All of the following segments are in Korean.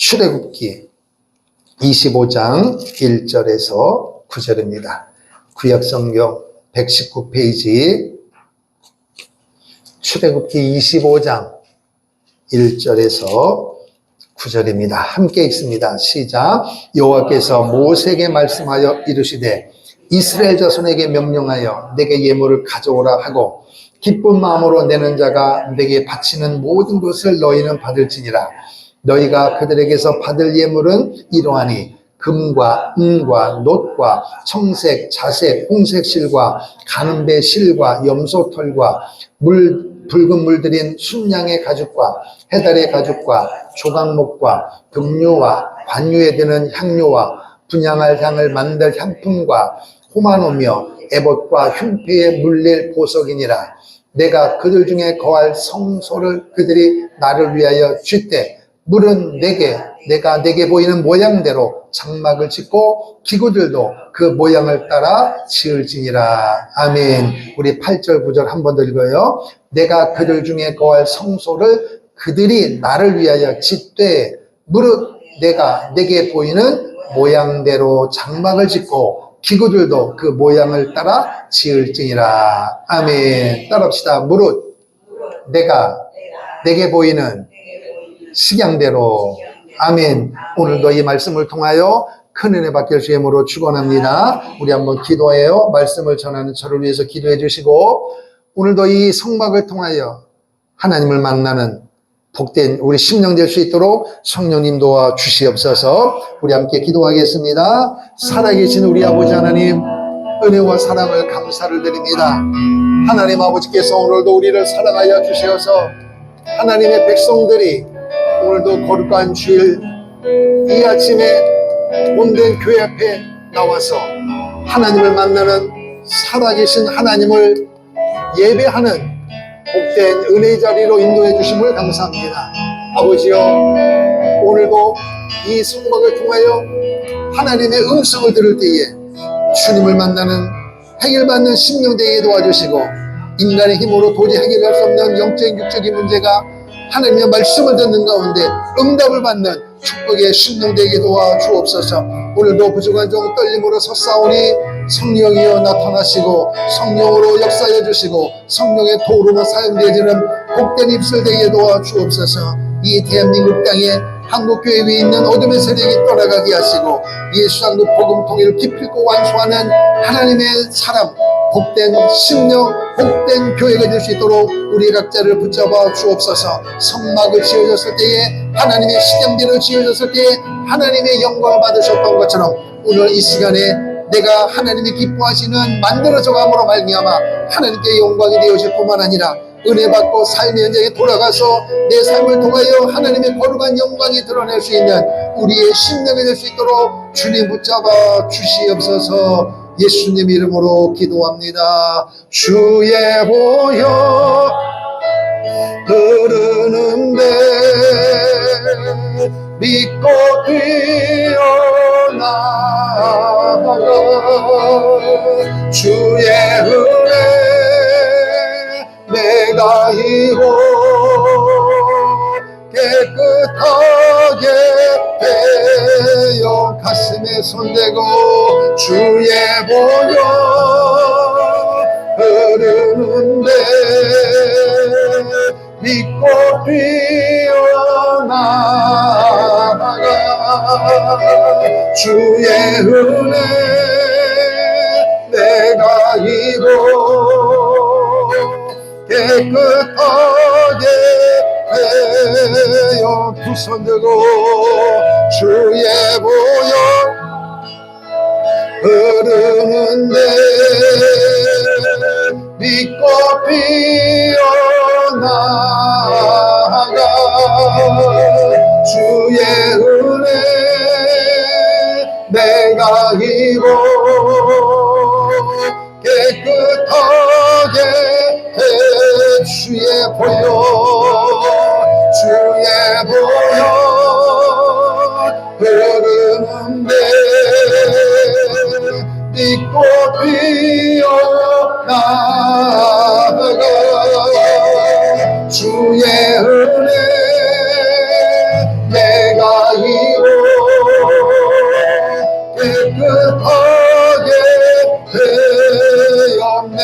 출애굽기 25장 1절에서 9절입니다. 구약성경 119페이지 출애굽기 25장 1절에서 9절입니다. 함께 읽습니다. 시작. 여호와께서 모세에게 말씀하여 이르시되 이스라엘 자손에게 명령하여 내게 예물을 가져오라 하고 기쁜 마음으로 내는 자가 내게 바치는 모든 것을 너희는 받을지니라. 너희가 그들에게서 받을 예물은 이러하니 금과 은과 놋과 청색, 자색, 홍색 실과 가는배 실과 염소털과 붉은 물들인 순양의 가죽과 해달의 가죽과 조각목과 금류와 관유에 드는 향료와 분향할 향을 만들 향품과 호마노며 에봇과 흉패에 물릴 보석이니라. 내가 그들 중에 거할 성소를 그들이 나를 위하여 쥐때 물은 내가 내게 보이는 모양대로 장막을 짓고 기구들도 그 모양을 따라 지을지니라. 아멘. 우리 8절 9절 한 번 더 읽어요. 내가 그들 중에 거할 성소를 그들이 나를 위하여 짓되 무릇 내가 내게 보이는 모양대로 장막을 짓고 기구들도 그 모양을 따라 지을지니라. 아멘. 따라합시다. 무릇 내가 내게 보이는 식양대로. 아멘. 오늘도 이 말씀을 통하여 큰 은혜 받길 주의 이름으로 축원합니다. 우리 한번 기도해요. 말씀을 전하는 저를 위해서 기도해 주시고 오늘도 이 성막을 통하여 하나님을 만나는 복된 우리 심령 될 수 있도록 성령님 도와 주시옵소서. 우리 함께 기도하겠습니다. 살아계신 우리 아버지 하나님, 은혜와 사랑을 감사를 드립니다. 하나님 아버지께서 오늘도 우리를 사랑하여 주셔서 하나님의 백성들이 오늘도 거룩한 주일 이 아침에 온된 교회 앞에 나와서 하나님을 만나는 살아계신 하나님을 예배하는 복된 은혜의 자리로 인도해 주심을 감사합니다. 아버지여, 오늘도 이 성막을 통하여 하나님의 음성을 들을 때에 주님을 만나는 해결받는 심령 되게 도와주시고 인간의 힘으로 도저히 해결할 수 없는 영적인 육적인 문제가 하나님의 말씀을 듣는 가운데 응답을 받는 축복의 심령 되게 도와주옵소서. 오늘도 부족한 종 떨림으로 섰사오니 성령이여 나타나시고 성령으로 역사해 주시고 성령의 도로로 사용되어지는 복된 입술 되게 도와주옵소서. 이 대한민국 땅에 한국교회 위에 있는 어둠의 세력이 떠나가게 하시고 예수 한국 복음 통일을 기필코 완수하는 하나님의 사람, 복된 심령, 복된 교회가 될 수 있도록 우리 각자를 붙잡아 주옵소서. 성막을 지어졌을 때에 하나님의 식양대로 지어졌을 때에 하나님의 영광을 받으셨던 것처럼 오늘 이 시간에 내가 하나님이 기뻐하시는 만들어져감으로 말미암아 하나님께 영광이 되어질 뿐만 아니라 은혜 받고 삶의 현장에 돌아가서 내 삶을 통하여 하나님의 거룩한 영광이 드러낼 수 있는 우리의 심령이 될 수 있도록 주님 붙잡아 주시옵소서. 예수님 이름으로 기도합니다. 주의 보혈 흐르는데 믿고 뛰어나가 주의 은혜 내가 이고 깨끗하게 되어 가슴에 손대고 주의 보혈 흐르는데 믿고 뛰어나가 주의 은혜 내가 이고 깨끗하게 되어 두 손 들고 주의 보혈 흐르는데 믿고 뛰어나가 주의 은혜 내가 이고 깨끗하게 주의 보혈 주의 보혈 흐르는데 믿고 뛰어나가 주의 은혜 내가 사이로 깨끗하게 되었네.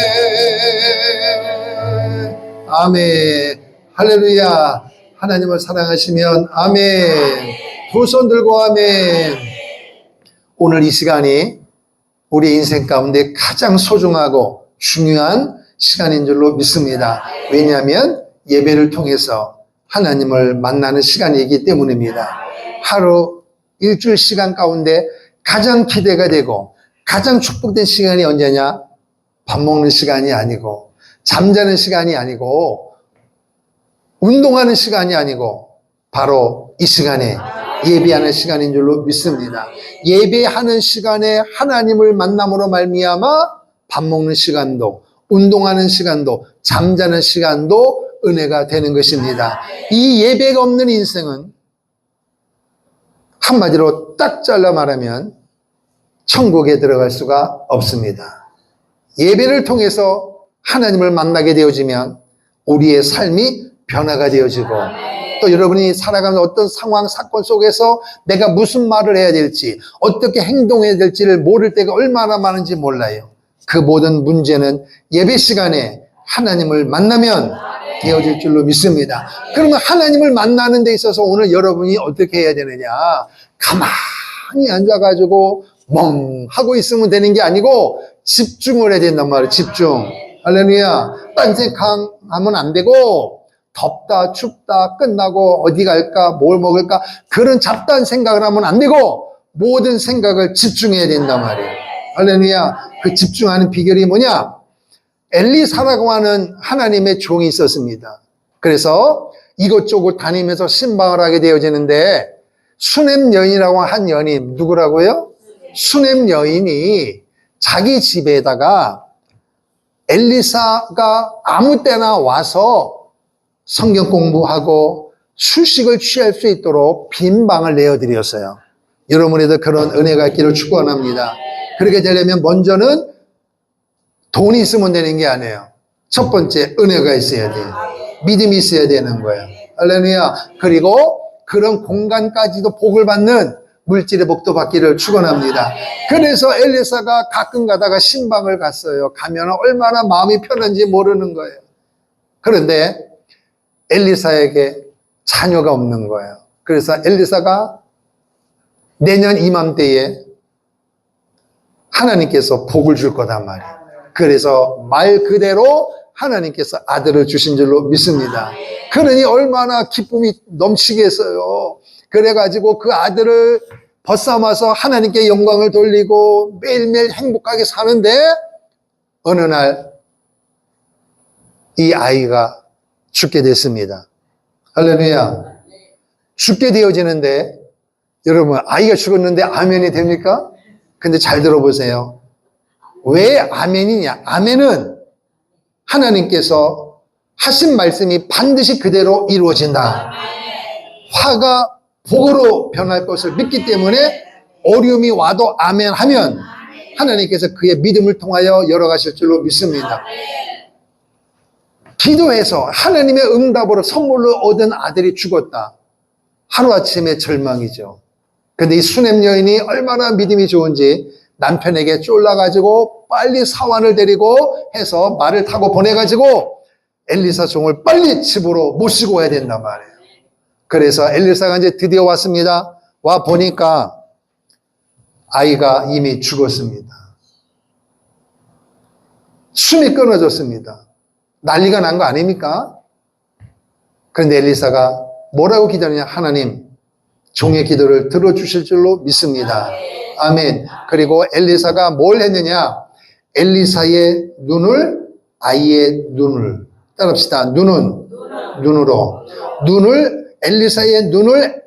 아멘. 할렐루야. 하나님을 사랑하시면 아멘. 두 손 들고 아멘. 오늘 이 시간이 우리 인생 가운데 가장 소중하고 중요한 시간인 줄로 믿습니다. 왜냐하면 예배를 통해서 하나님을 만나는 시간이기 때문입니다. 하루 일주일 시간 가운데 가장 기대가 되고 가장 축복된 시간이 언제냐? 밥 먹는 시간이 아니고 잠자는 시간이 아니고 운동하는 시간이 아니고 바로 이 시간에 예배하는 시간인 줄로 믿습니다. 예배하는 시간에 하나님을 만남으로 말미암아 밥 먹는 시간도 운동하는 시간도 잠자는 시간도 은혜가 되는 것입니다. 이 예배가 없는 인생은 한마디로 딱 잘라 말하면 천국에 들어갈 수가 없습니다. 예배를 통해서 하나님을 만나게 되어지면 우리의 삶이 변화가 되어지고 또 여러분이 살아가는 어떤 상황, 사건 속에서 내가 무슨 말을 해야 될지 어떻게 행동해야 될지를 모를 때가 얼마나 많은지 몰라요. 그 모든 문제는 예배 시간에 하나님을 만나면 되어질 줄로 믿습니다. 그러면 하나님을 만나는 데 있어서 오늘 여러분이 어떻게 해야 되느냐? 가만히 앉아가지고 멍하고 있으면 되는 게 아니고 집중을 해야 된단 말이에요. 집중. 할렐루야. 딴 생각하면 안 되고 덥다 춥다 끝나고 어디 갈까 뭘 먹을까 그런 잡다한 생각을 하면 안 되고 모든 생각을 집중해야 된단 말이에요. 할렐루야. 그 집중하는 비결이 뭐냐? 엘리사라고 하는 하나님의 종이 있었습니다. 그래서 이곳저곳 다니면서 신방을 하게 되어지는데 수넴 여인이라고 한 여인, 누구라고요? 수넴 여인이 자기 집에다가 엘리사가 아무 때나 와서 성경 공부하고 휴식을 취할 수 있도록 빈 방을 내어드렸어요. 여러분에도 그런 은혜가 있기를 축원합니다. 그렇게 되려면 먼저는 돈이 있으면 되는 게 아니에요. 첫 번째 은혜가 있어야 돼요. 믿음이 있어야 되는 거예요. 할렐루야. 그리고 그런 공간까지도 복을 받는 물질의 복도 받기를 축원합니다. 그래서 엘리사가 가끔 가다가 신방을 갔어요. 가면 얼마나 마음이 편한지 모르는 거예요. 그런데 엘리사에게 자녀가 없는 거예요. 그래서 엘리사가 내년 이맘때에 하나님께서 복을 줄 거단 말이에요. 그래서 말 그대로 하나님께서 아들을 주신 줄로 믿습니다. 그러니 얼마나 기쁨이 넘치겠어요. 그래가지고 그 아들을 벗삼아서 하나님께 영광을 돌리고 매일매일 행복하게 사는데 어느 날 이 아이가 죽게 됐습니다. 할렐루야. 죽게 되어지는데 여러분 아이가 죽었는데 아멘이 됩니까? 근데 잘 들어보세요. 왜 아멘이냐? 아멘은 하나님께서 하신 말씀이 반드시 그대로 이루어진다. 화가 복으로 변할 것을 믿기 때문에 어려움이 와도 아멘 하면 하나님께서 그의 믿음을 통하여 열어가실 줄로 믿습니다. 기도해서 하나님의 응답으로 선물로 얻은 아들이 죽었다. 하루아침에 절망이죠. 근데 이 수넴 여인이 얼마나 믿음이 좋은지 남편에게 쫄라가지고 빨리 사환을 데리고 해서 말을 타고 보내가지고 엘리사 종을 빨리 집으로 모시고 와야 된단 말이에요. 그래서 엘리사가 이제 드디어 왔습니다. 와 보니까 아이가 이미 죽었습니다. 숨이 끊어졌습니다. 난리가 난 거 아닙니까? 그런데 엘리사가 뭐라고 기도하느냐? 하나님, 종의 기도를 들어주실 줄로 믿습니다. 아멘. 그리고 엘리사가 뭘 했느냐? 엘리사의 눈을, 아이의 눈을, 따라합시다. 눈으로. 엘리사의 눈을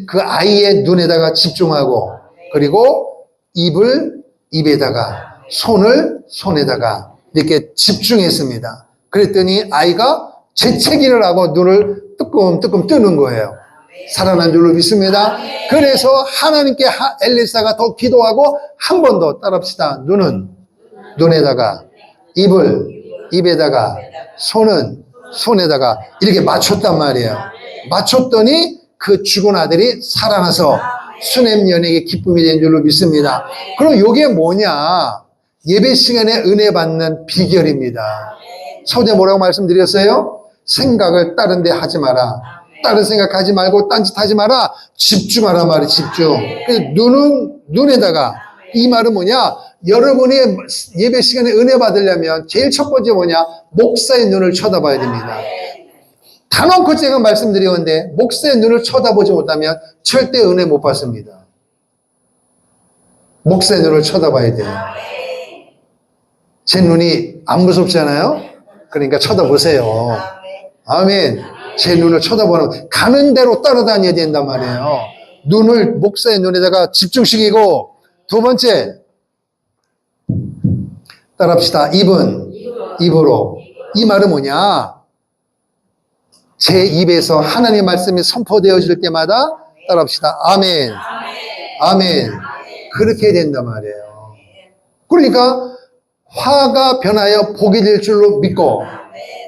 그 아이의 눈에다가 집중하고, 그리고 입을 입에다가, 손을 손에다가 이렇게 집중했습니다. 그랬더니 아이가 재채기를 하고 눈을 뜨끔뜨끔 뜨는 거예요. 살아난 줄로 믿습니다. 그래서 하나님께 엘리사가 더 기도하고 한 번 더 따라합시다. 눈은 눈에다가, 입을 입에다가, 손은 손에다가 이렇게 맞췄단 말이에요. 맞췄더니 그 죽은 아들이 살아나서 수냄 연예의 기쁨이 된 줄로 믿습니다. 그럼 이게 뭐냐? 예배 시간에 은혜 받는 비결입니다. 서두에 뭐라고 말씀드렸어요? 생각을 다른 데 하지 마라. 다른 생각하지 말고 딴짓 하지 마라. 집중하라 말이에요. 집중. 눈은 눈에다가. 이 말은 뭐냐? 여러분이 예배 시간에 은혜 받으려면 제일 첫 번째 뭐냐? 목사의 눈을 쳐다봐야 됩니다. 단언코 제가 말씀드리는데 목사의 눈을 쳐다보지 못하면 절대 은혜 못 받습니다. 목사의 눈을 쳐다봐야 돼요. 제 눈이 안 무섭잖아요? 그러니까 쳐다보세요. 아멘. 제 눈을 쳐다보는, 가는 대로 따라다녀야 된단 말이에요. 눈을 목사의 눈에다가 집중시키고, 두 번째, 따라합시다. 입으로. 이 말은 뭐냐? 제 입에서 하나님의 말씀이 선포되어질 때마다 따라합시다. 아멘. 아멘. 그렇게 해야 된단 말이에요. 그러니까 화가 변하여 복이 될 줄로 믿고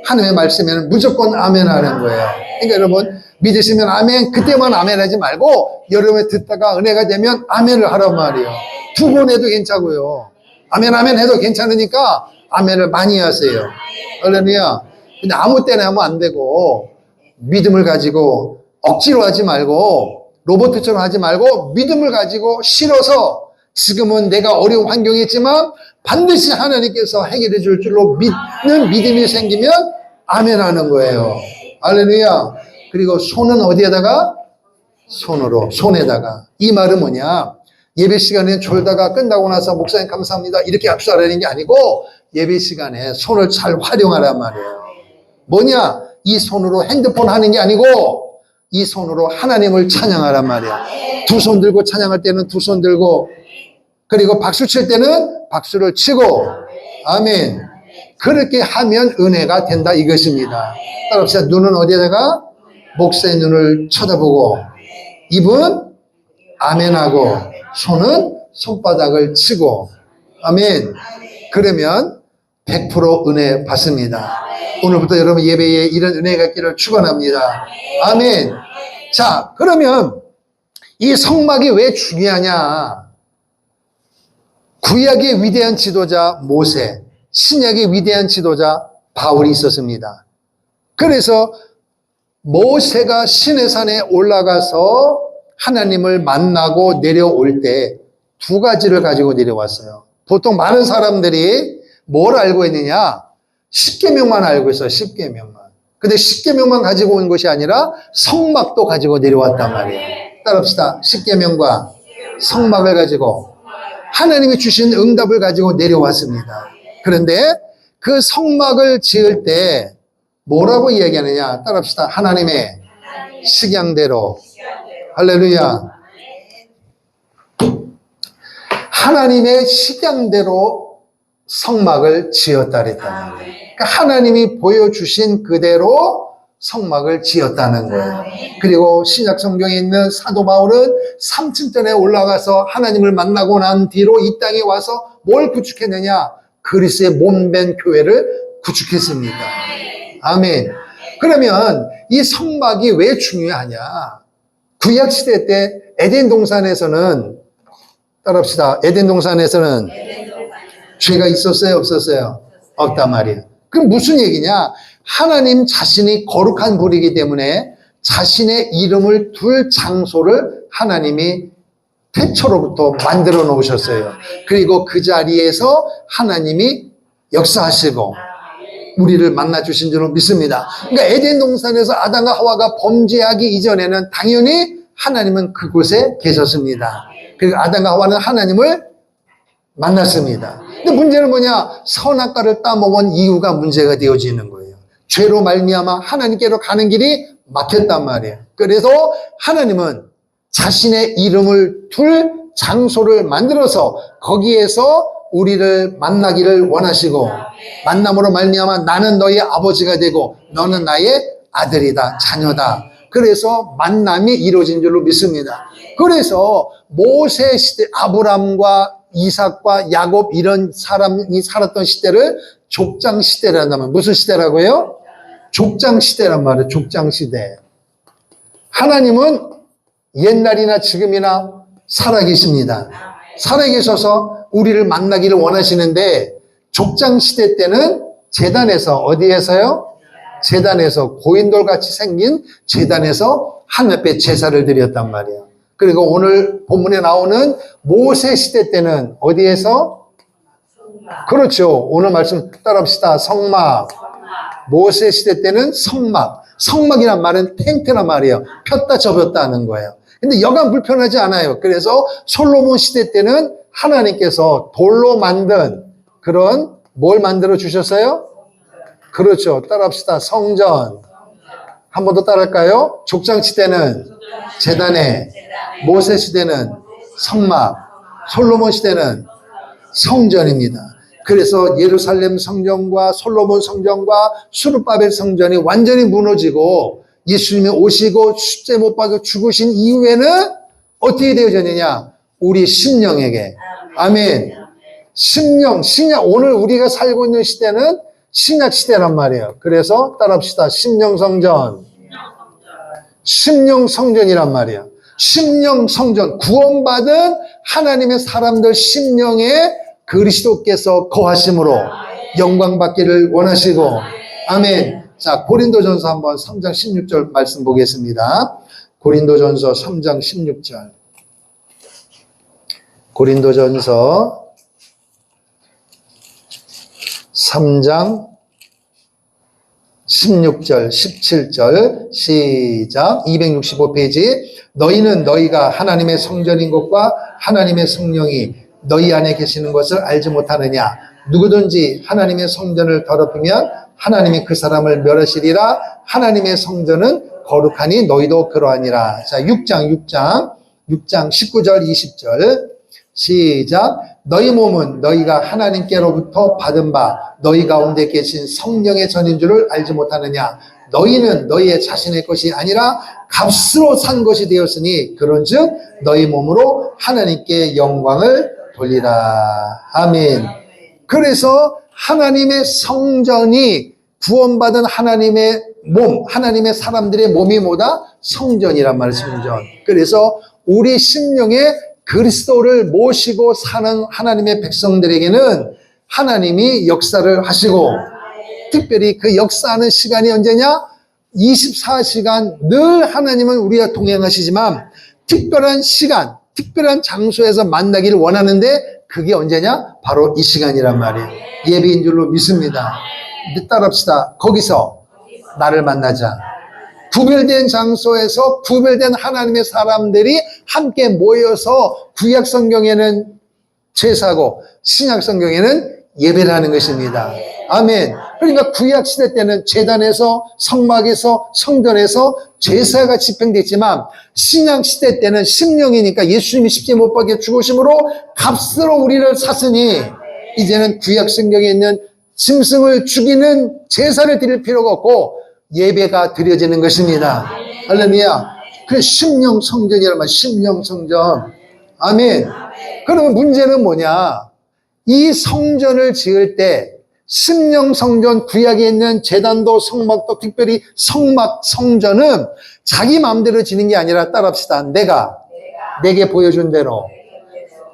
하나님의 말씀에는 무조건 아멘 하는 거예요. 그러니까 여러분 믿으시면 아멘, 그때만 아멘 하지 말고 여러분이 듣다가 은혜가 되면 아멘을 하란 말이에요. 두 번 해도 괜찮고요. 아멘 해도 괜찮으니까 아멘을 많이 하세요. 할렐루야. 근데 아무 때나 하면 안 되고 믿음을 가지고 억지로 하지 말고 로봇처럼 하지 말고 믿음을 가지고 실어서 지금은 내가 어려운 환경이 있지만 반드시 하나님께서 해결해 줄 줄로 믿는 믿음이 생기면 아멘 하는 거예요. 할렐루야. 그리고 손은 어디에다가? 손에다가. 이 말은 뭐냐? 예배 시간에 졸다가 끝나고 나서 목사님 감사합니다 이렇게 악수하라는 게 아니고 예배 시간에 손을 잘 활용하란 말이에요. 뭐냐? 이 손으로 핸드폰 하는 게 아니고 이 손으로 하나님을 찬양하란 말이야. 두 손 들고 찬양할 때는 두 손 들고, 그리고 박수 칠 때는 박수를 치고, 아멘. 그렇게 하면 은혜가 된다 이것입니다. 따라합시다. 눈은 어디에다가? 목사의 눈을 쳐다보고, 입은 아멘하고, 손은 손바닥을 치고, 아멘. 그러면 100% 은혜 받습니다. 오늘부터 여러분 예배에 이런 은혜가 있기를 축원합니다. 아멘. 자, 그러면 이 성막이 왜 중요하냐? 구약의 위대한 지도자 모세, 신약의 위대한 지도자 바울이 있었습니다. 그래서 모세가 시내산에 올라가서 하나님을 만나고 내려올 때 두 가지를 가지고 내려왔어요. 보통 많은 사람들이 뭘 알고 있느냐? 10계명만 알고 있어요. 10계명만. 근데 10계명만 가지고 온 것이 아니라 성막도 가지고 내려왔단 말이에요. 따라합시다. 10계명과 성막을 가지고 하나님이 주신 응답을 가지고 내려왔습니다. 그런데 그 성막을 지을 때 뭐라고 이야기하느냐? 따라합시다. 하나님의 식양대로. 할렐루야. 하나님의 식양대로 성막을 지었다 그랬단 말이에요. 그러니까 하나님이 보여주신 그대로 성막을 지었다는 거예요. 그리고 신약 성경에 있는 사도 바울은 3층전에 올라가서 하나님을 만나고 난 뒤로 이 땅에 와서 뭘 구축했느냐? 그리스도의 몸된 교회를 구축했습니다. 아멘. 그러면 이 성막이 왜 중요하냐? 구약시대 때 에덴 동산에서는, 따라합시다. 에덴 동산에서는 죄가 있었어요? 없었어요? 없단 말이에요. 그럼 무슨 얘기냐? 하나님 자신이 거룩한 분이기 때문에 자신의 이름을 둘 장소를 하나님이 태초로부터 만들어 놓으셨어요. 그리고 그 자리에서 하나님이 역사하시고 우리를 만나 주신 줄로 믿습니다. 그러니까 에덴 동산에서 아담과 하와가 범죄하기 이전에는 당연히 하나님은 그곳에 계셨습니다. 그리고 아담과 하와는 하나님을 만났습니다. 근데 문제는 뭐냐? 선악과를 따먹은 이유가 문제가 되어지는 거예요. 죄로 말미암아 하나님께로 가는 길이 막혔단 말이에요. 그래서 하나님은 자신의 이름을 둘 장소를 만들어서 거기에서 우리를 만나기를 원하시고, 만남으로 말미암아 나는 너의 아버지가 되고 너는 나의 아들이다, 자녀다. 그래서 만남이 이루어진 줄로 믿습니다. 그래서 모세 시대, 아브람과 이삭과 야곱 이런 사람이 살았던 시대를 족장 시대라는 말. 무슨 시대라고요? 족장 시대란 말이에요. 족장 시대. 하나님은 옛날이나 지금이나 살아계십니다. 살아계셔서 우리를 만나기를 원하시는데 족장시대 때는 제단에서 어디에서요? 제단에서 고인돌같이 생긴 제단에서 하나님 앞에 제사를 드렸단 말이에요. 그리고 오늘 본문에 나오는 모세 시대 때는 어디에서? 그렇죠. 오늘 말씀 따라합시다. 성막. 모세 시대 때는 성막. 성막이란 말은 텐트란 말이에요. 폈다 접었다 하는 거예요. 근데 여간 불편하지 않아요. 그래서 솔로몬 시대 때는 하나님께서 돌로 만든 그런 뭘 만들어 주셨어요? 그렇죠. 따라합시다. 성전. 한 번 더 따라할까요? 족장 시대는 제단에, 모세 시대는 성막, 솔로몬 시대는 성전입니다. 그래서 예루살렘 성전과 솔로몬 성전과 수르바벨 성전이 완전히 무너지고 예수님이 오시고 십자가에 못 박혀 죽으신 이후에는 어떻게 되어졌느냐? 우리 심령에게. 아멘. 심령, 신약, 오늘 우리가 살고 있는 시대는 신약 시대란 말이에요. 그래서 따라합시다. 심령 성전. 심령 성전이란 말이에요. 심령 성전. 구원받은 하나님의 사람들 심령에 그리스도께서 거하심으로 영광 받기를 원하시고. 아멘. 자, 고린도전서 한번 3장 16절 말씀 보겠습니다. 고린도전서 3장 16절. 고린도전서 3장 16절, 17절 시작. 265페이지. 너희는 너희가 하나님의 성전인 것과 하나님의 성령이 너희 안에 계시는 것을 알지 못하느냐. 누구든지 하나님의 성전을 더럽히면 하나님이 그 사람을 멸하시리라. 하나님의 성전은 거룩하니 너희도 그러하니라. 자, 6장 19절 20절 시작. 너희 몸은 너희가 하나님께로부터 받은 바 너희 가운데 계신 성령의 전인 줄을 알지 못하느냐. 너희는 너희의 자신의 것이 아니라 값으로 산 것이 되었으니 그런즉 너희 몸으로 하나님께 영광을 돌리라. 아멘. 그래서 하나님의 성전이 구원받은 하나님의 몸, 하나님의 사람들의 몸이 뭐다? 성전이란 말이에요. 성전. 그래서 우리 심령에 그리스도를 모시고 사는 하나님의 백성들에게는 하나님이 역사를 하시고, 특별히 그 역사하는 시간이 언제냐? 24시간 늘 하나님은 우리와 동행하시지만 특별한 시간, 특별한 장소에서 만나기를 원하는데 그게 언제냐? 바로 이 시간이란 말이에요. 예배인 줄로 믿습니다. 따라합시다. 거기서 나를 만나자. 구별된 장소에서 구별된 하나님의 사람들이 함께 모여서 구약 성경에는 제사고 신약 성경에는 예배를 하는 것입니다. 아멘. 그러니까 구약 시대 때는 제단에서 성막에서 성전에서 제사가 집행됐지만 신약 시대 때는 심령이니까 예수님이 십자가에 못 박혀 죽으심으로 값으로 우리를 샀으니 이제는 구약 성경에 있는 짐승을 죽이는 제사를 드릴 필요가 없고 예배가 드려지는 것입니다. 할렐루야. 그래서 심령 성전이란 말, 심령 성전. 아멘. 그러면 문제는 뭐냐? 이 성전을 지을 때 심령 성전, 구약에 있는 제단도 성막도 특별히 성막 성전은 자기 마음대로 지는 게 아니라 따라합시다. 내게 보여준 대로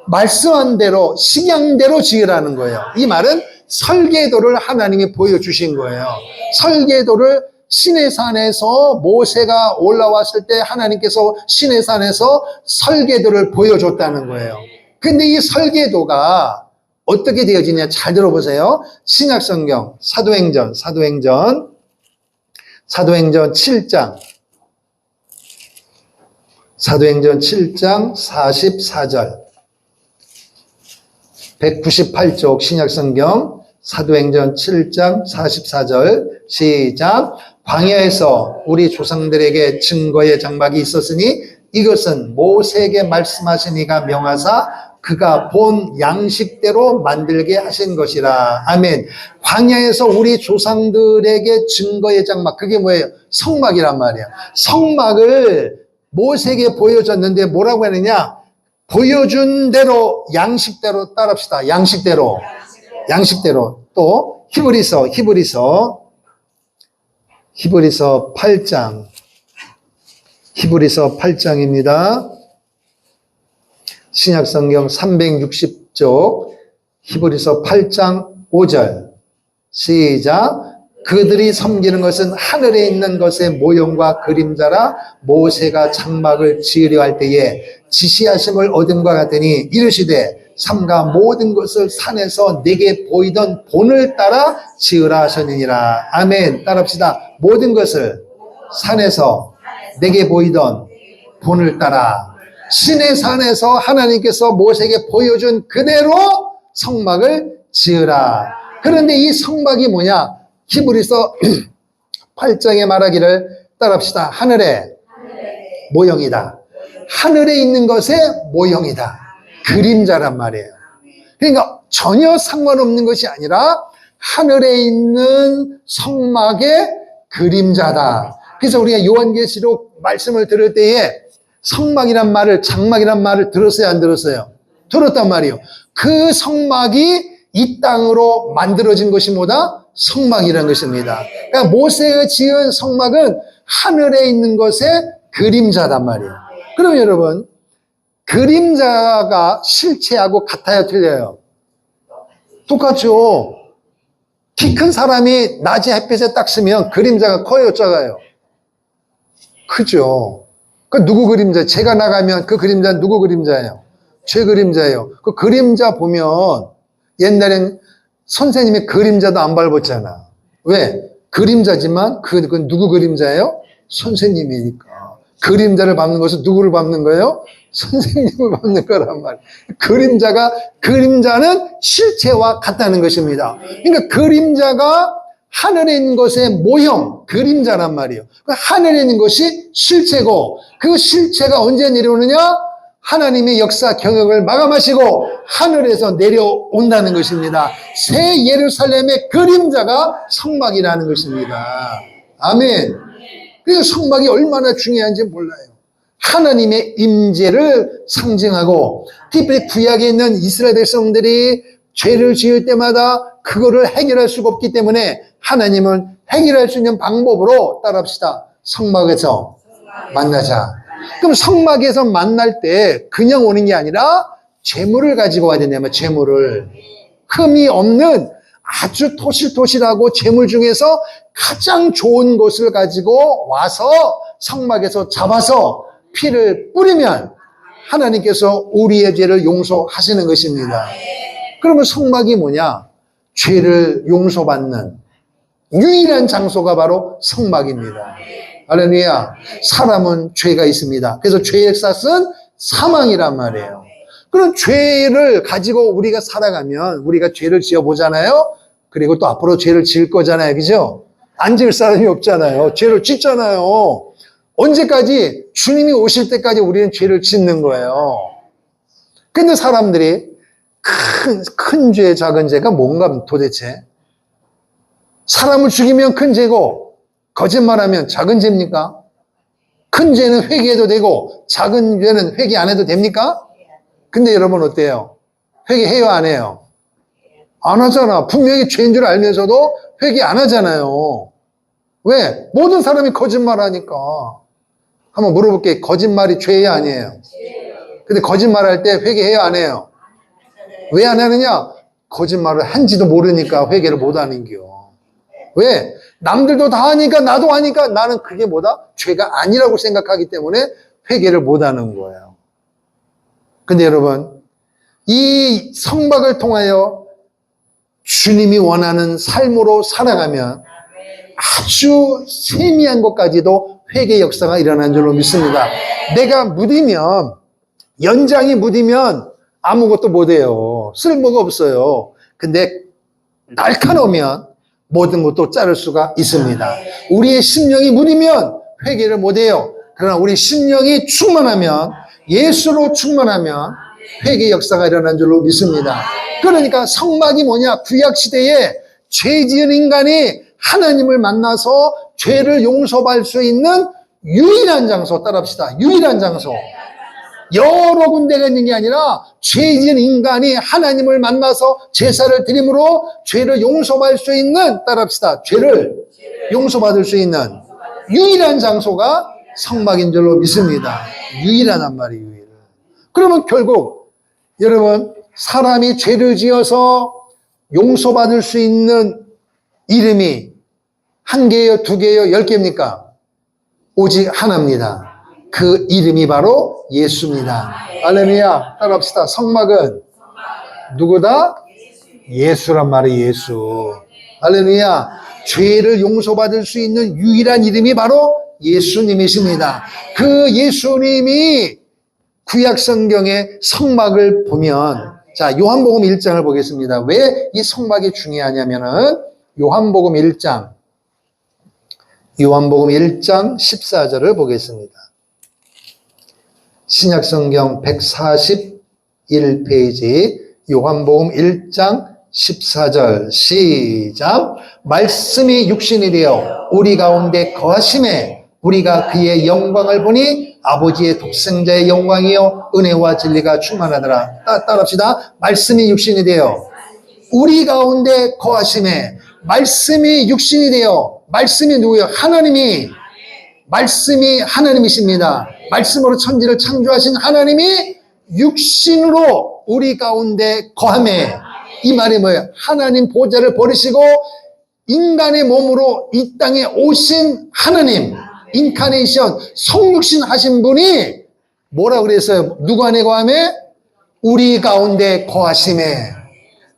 말씀한 대로 식양대로 지으라는 거예요. 이 말은 설계도를 하나님이 보여주신 거예요. 설계도를 시내산에서 모세가 올라왔을 때 하나님께서 시내산에서 설계도를 보여줬다는 거예요. 근데 이 설계도가 어떻게 되어지냐? 잘 들어보세요. 신약성경 사도행전 7장 44절 198쪽 신약성경 사도행전 7장 44절 시작. 광야에서 우리 조상들에게 증거의 장막이 있었으니 이것은 모세에게 말씀하신 이가 명하사 그가 본 양식대로 만들게 하신 것이라. 아멘. 광야에서 우리 조상들에게 증거의 장막, 그게 뭐예요? 성막이란 말이야. 성막을 모세에게 보여줬는데 뭐라고 하느냐? 보여준 대로 양식대로 따라합시다. 양식대로. 또 히브리서 8장 히브리서 8장입니다. 신약성경 360쪽 히브리서 8장 5절 시작. 그들이 섬기는 것은 하늘에 있는 것의 모형과 그림자라 모세가 장막을 지으려 할 때에 지시하심을 얻음과 같으니 이르시되 삼가 모든 것을 산에서 내게 보이던 본을 따라 지으라 하셨느니라. 아멘. 따라합시다. 모든 것을 산에서 내게 보이던 본을 따라. 신의 산에서 하나님께서 모세에게 보여준 그대로 성막을 지으라. 그런데 이 성막이 뭐냐? 히브리서 8장에 말하기를 따라합시다. 하늘의 모형이다. 하늘에 있는 것의 모형이다. 그림자란 말이에요. 그러니까 전혀 상관없는 것이 아니라 하늘에 있는 성막의 그림자다. 그래서 우리가 요한계시록 말씀을 들을 때에 성막이란 말을, 장막이란 말을 들었어요, 안 들었어요? 들었단 말이에요. 그 성막이 이 땅으로 만들어진 것이 뭐다? 성막이라는 것입니다. 그러니까 모세가 지은 성막은 하늘에 있는 것의 그림자단 말이에요. 그럼 여러분, 그림자가 실체하고 같아요, 틀려요? 똑같죠. 키 큰 사람이 낮에 햇빛에 딱 쓰면 그림자가 커요, 작아요? 크죠. 그 누구 그림자? 제가 나가면 그 그림자는 누구 그림자예요? 제 그림자예요. 그 그림자 보면 옛날엔 선생님의 그림자도 안 밟았잖아. 왜? 그림자지만 그 누구 그림자예요? 선생님이니까. 그림자를 밟는 것은 누구를 밟는 거예요? 선생님을 밟는 거란 말이에요. 그림자는 실체와 같다는 것입니다. 그러니까 그림자가 하늘에 있는 것의 모형, 그림자란 말이에요. 하늘에 있는 것이 실체고 그 실체가 언제 내려오느냐? 하나님의 역사 경영을 마감하시고 하늘에서 내려온다는 것입니다. 새 예루살렘의 그림자가 성막이라는 것입니다. 아멘. 그래서 성막이 얼마나 중요한지 몰라요. 하나님의 임재를 상징하고 특별히 구약에 있는 이스라엘 백성들이 죄를 지을 때마다 그거를 해결할 수가 없기 때문에 하나님은 해결할 수 있는 방법으로 따라합시다. 성막에서 만나자. 그럼 성막에서 만날 때 그냥 오는 게 아니라 재물을 가지고 와야 되냐면 재물을. 흠이 없는 아주 토실토실하고 재물 중에서 가장 좋은 것을 가지고 와서 성막에서 잡아서 피를 뿌리면 하나님께서 우리의 죄를 용서하시는 것입니다. 그러면 성막이 뭐냐? 죄를 용서받는 유일한 장소가 바로 성막입니다. 할렐루야. 사람은 죄가 있습니다. 그래서 죄의 싹은 사망이란 말이에요. 그런 죄를 가지고 우리가 살아가면 우리가 죄를 지어보잖아요. 그리고 또 앞으로 죄를 지을 거잖아요. 그죠? 안 지을 사람이 없잖아요. 죄를 짓잖아요. 언제까지? 주님이 오실 때까지 우리는 죄를 짓는 거예요. 근데 사람들이 큰 죄, 작은 죄가 뭔가 도대체? 사람을 죽이면 큰 죄고 거짓말하면 작은 죄입니까? 큰 죄는 회개해도 되고 작은 죄는 회개 안 해도 됩니까? 근데 여러분 어때요? 회개해요, 안 해요? 안 하잖아. 분명히 죄인 줄 알면서도 회개 안 하잖아요. 왜? 모든 사람이 거짓말하니까. 한번 물어볼게요. 거짓말이 죄예요, 아니에요? 근데 거짓말할 때 회개해요, 안 해요? 왜 안 하느냐? 거짓말을 한지도 모르니까 회개를 못 하는겨. 왜? 남들도 다 하니까 나도 하니까 나는 그게 뭐다? 죄가 아니라고 생각하기 때문에 회개를 못 하는 거예요. 근데 여러분, 이 성막을 통하여 주님이 원하는 삶으로 살아가면 아주 세미한 것까지도 회개 역사가 일어난 줄로 믿습니다. 내가 무디면, 연장이 무디면 아무것도 못해요. 쓸모가 없어요. 근데 날카로우면 모든 것도 자를 수가 있습니다. 우리의 심령이 무디면 회개를 못해요. 그러나 우리 심령이 충만하면, 예수로 충만하면 회개 역사가 일어난 줄로 믿습니다. 그러니까 성막이 뭐냐? 구약시대에 죄 지은 인간이 하나님을 만나서 죄를 용서받을 수 있는 유일한 장소, 따라합시다. 유일한 장소. 여러 군데가 있는 게 아니라 죄 지은 인간이 하나님을 만나서 제사를 드림으로 죄를 용서받을 수 있는, 따라합시다. 죄를 용서받을 수 있는 유일한 장소가 성막인 줄로 믿습니다. 유일하단 말이에요. 유일. 그러면 결국 여러분 사람이 죄를 지어서 용서받을 수 있는 이름이 한 개요, 두 개요, 10개입니까? 오직 하나입니다. 그 이름이 바로 예수입니다. 할렐루야. 따라합시다. 성막은 누구다? 예수란 말이에요. 예수. 할렐루야. 죄를 용서받을 수 있는 유일한 이름이 바로 예수님이십니다. 그 예수님이 구약 성경의 성막을 보면, 자, 요한복음 1장을 보겠습니다. 왜 이 성막이 중요하냐면은 요한복음 1장 14절을 보겠습니다. 신약성경 141페이지 요한복음 1장 14절 시작. 말씀이 육신이 되어 우리 가운데 거하심에 우리가 그의 영광을 보니 아버지의 독생자의 영광이요 은혜와 진리가 충만하더라. 따라합시다. 말씀이 육신이 되어 우리 가운데 거하심에, 말씀이 육신이 되어, 말씀이 누구예요? 하나님이, 말씀이 하나님이십니다. 말씀으로 천지를 창조하신 하나님이 육신으로 우리 가운데 거함에, 이 말이 뭐예요? 하나님 보좌를 버리시고 인간의 몸으로 이 땅에 오신 하나님, 인카네이션, 성육신 하신 분이 뭐라 그랬어요? 누구 안에 거함에? 우리 가운데 거하심에.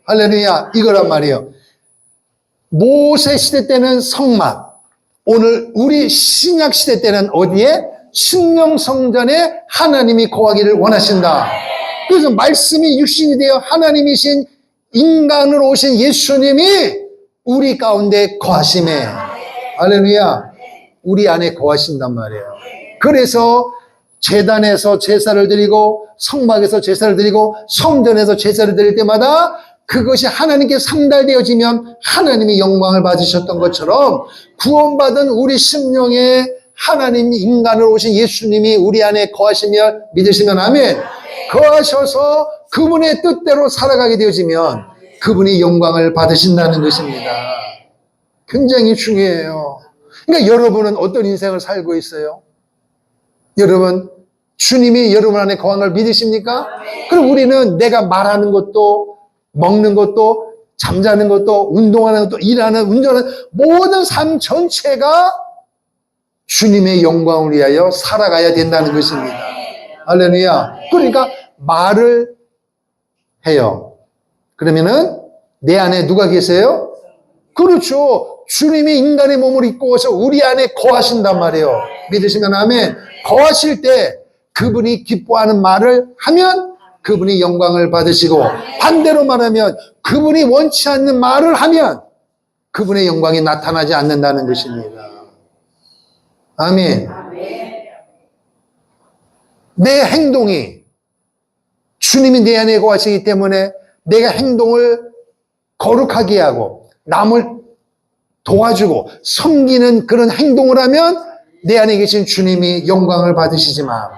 할렐루야. 이거란 말이에요. 모세 시대 때는 성막, 오늘 우리 신약 시대 때는 어디에? 신령 성전에 하나님이 거하기를 원하신다. 그래서 말씀이 육신이 되어 하나님이신 인간으로 오신 예수님이 우리 가운데 거하심에. 할렐루야. 우리 안에 거하신단 말이에요. 그래서 제단에서 제사를 드리고 성막에서 제사를 드리고 성전에서 제사를 드릴 때마다 그것이 하나님께 상달되어지면 하나님이 영광을 받으셨던 것처럼 구원받은 우리 심령에 하나님 인간으로 오신 예수님이 우리 안에 거하시며 믿으시면 아멘. 거하셔서 그분의 뜻대로 살아가게 되어지면 그분이 영광을 받으신다는 것입니다. 굉장히 중요해요. 그러니까 여러분은 어떤 인생을 살고 있어요? 여러분, 주님이 여러분 안에 거하는 걸 믿으십니까? 그럼 우리는 내가 말하는 것도, 먹는 것도, 잠자는 것도, 운동하는 것도, 일하는, 운전하는 모든 삶 전체가 주님의 영광을 위하여 살아가야 된다는 것입니다. 할렐루야. 그러니까 말을 해요. 그러면은 내 안에 누가 계세요? 그렇죠. 주님이 인간의 몸을 입고 오셔 우리 안에 거하신단 말이에요. 믿으시면 아멘. 거하실 때 그분이 기뻐하는 말을 하면 그분이 영광을 받으시고, 반대로 말하면 그분이 원치 않는 말을 하면 그분의 영광이 나타나지 않는다는 것입니다. 아멘. 내 행동이 주님이 내 안에 거하시기 때문에 내가 행동을 거룩하게 하고 남을 도와주고 섬기는 그런 행동을 하면 내 안에 계신 주님이 영광을 받으시지만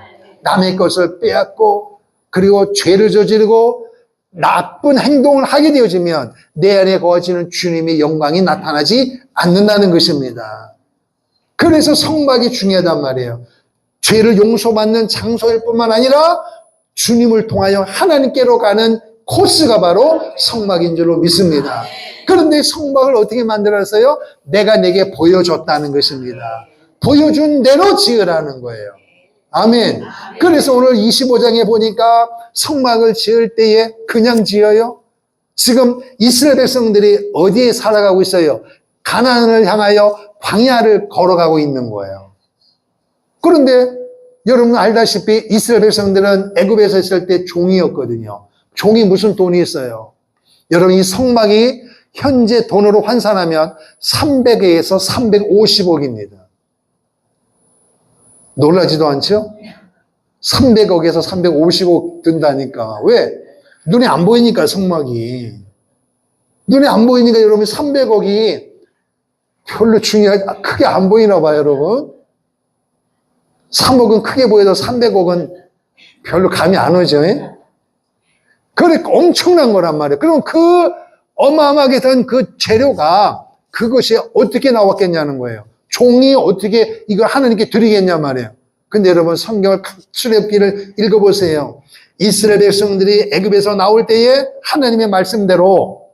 남의 것을 빼앗고 그리고 죄를 저지르고 나쁜 행동을 하게 되어지면 내 안에 거하시는 주님의 영광이 나타나지 않는다는 것입니다. 그래서 성막이 중요하단 말이에요. 죄를 용서받는 장소일 뿐만 아니라 주님을 통하여 하나님께로 가는 코스가 바로 성막인 줄로 믿습니다. 그런데 성막을 어떻게 만들었어요? 내가 내게 보여줬다는 것입니다. 보여준 대로 지으라는 거예요. 아멘. 그래서 오늘 25장에 보니까 성막을 지을 때에 그냥 지어요? 지금 이스라엘 백성들이 어디에 살아가고 있어요? 가나안을 향하여 광야를 걸어가고 있는 거예요. 그런데 여러분 알다시피 이스라엘 백성들은 애굽에서 있을 때 종이었거든요. 종이 무슨 돈이 있어요? 여러분 이 성막이 현재 돈으로 환산하면 300에서 350억입니다. 놀라지도 않죠? 300억에서 350억 든다니까. 왜? 눈에 안 보이니까 성막이. 눈에 안 보이니까 여러분 300억이 별로 크게 안 보이나 봐요, 여러분. 3억은 크게 보여도 300억은 별로 감이 안 오죠. 그러니까 엄청난 거란 말이에요. 그럼 그 어마어마하게 된 그 재료가 그것이 어떻게 나왔겠냐는 거예요. 종이 어떻게 이걸 하나님께 드리겠냐 말이에요. 근데 여러분 성경을 출애굽기를 읽어보세요. 이스라엘 백성들이 애굽에서 나올 때에 하나님의 말씀대로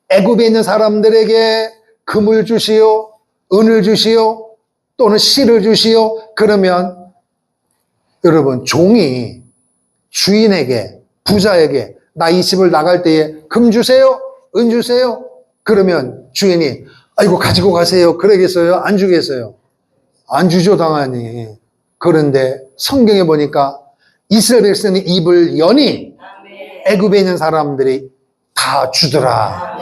애굽에 있는 사람들에게 금을 주시오, 은을 주시오, 또는 실을 주시오. 그러면 여러분 종이 주인에게, 부자에게 나 이 집을 나갈 때에 금 주세요, 은 주세요. 그러면 주인이 아이고 가지고 가세요. 그러겠어요? 안 주겠어요? 안 주죠 당연히. 그런데 성경에 보니까 이스라엘 백성의 입을 여니 애굽에 있는 사람들이 다 주더라.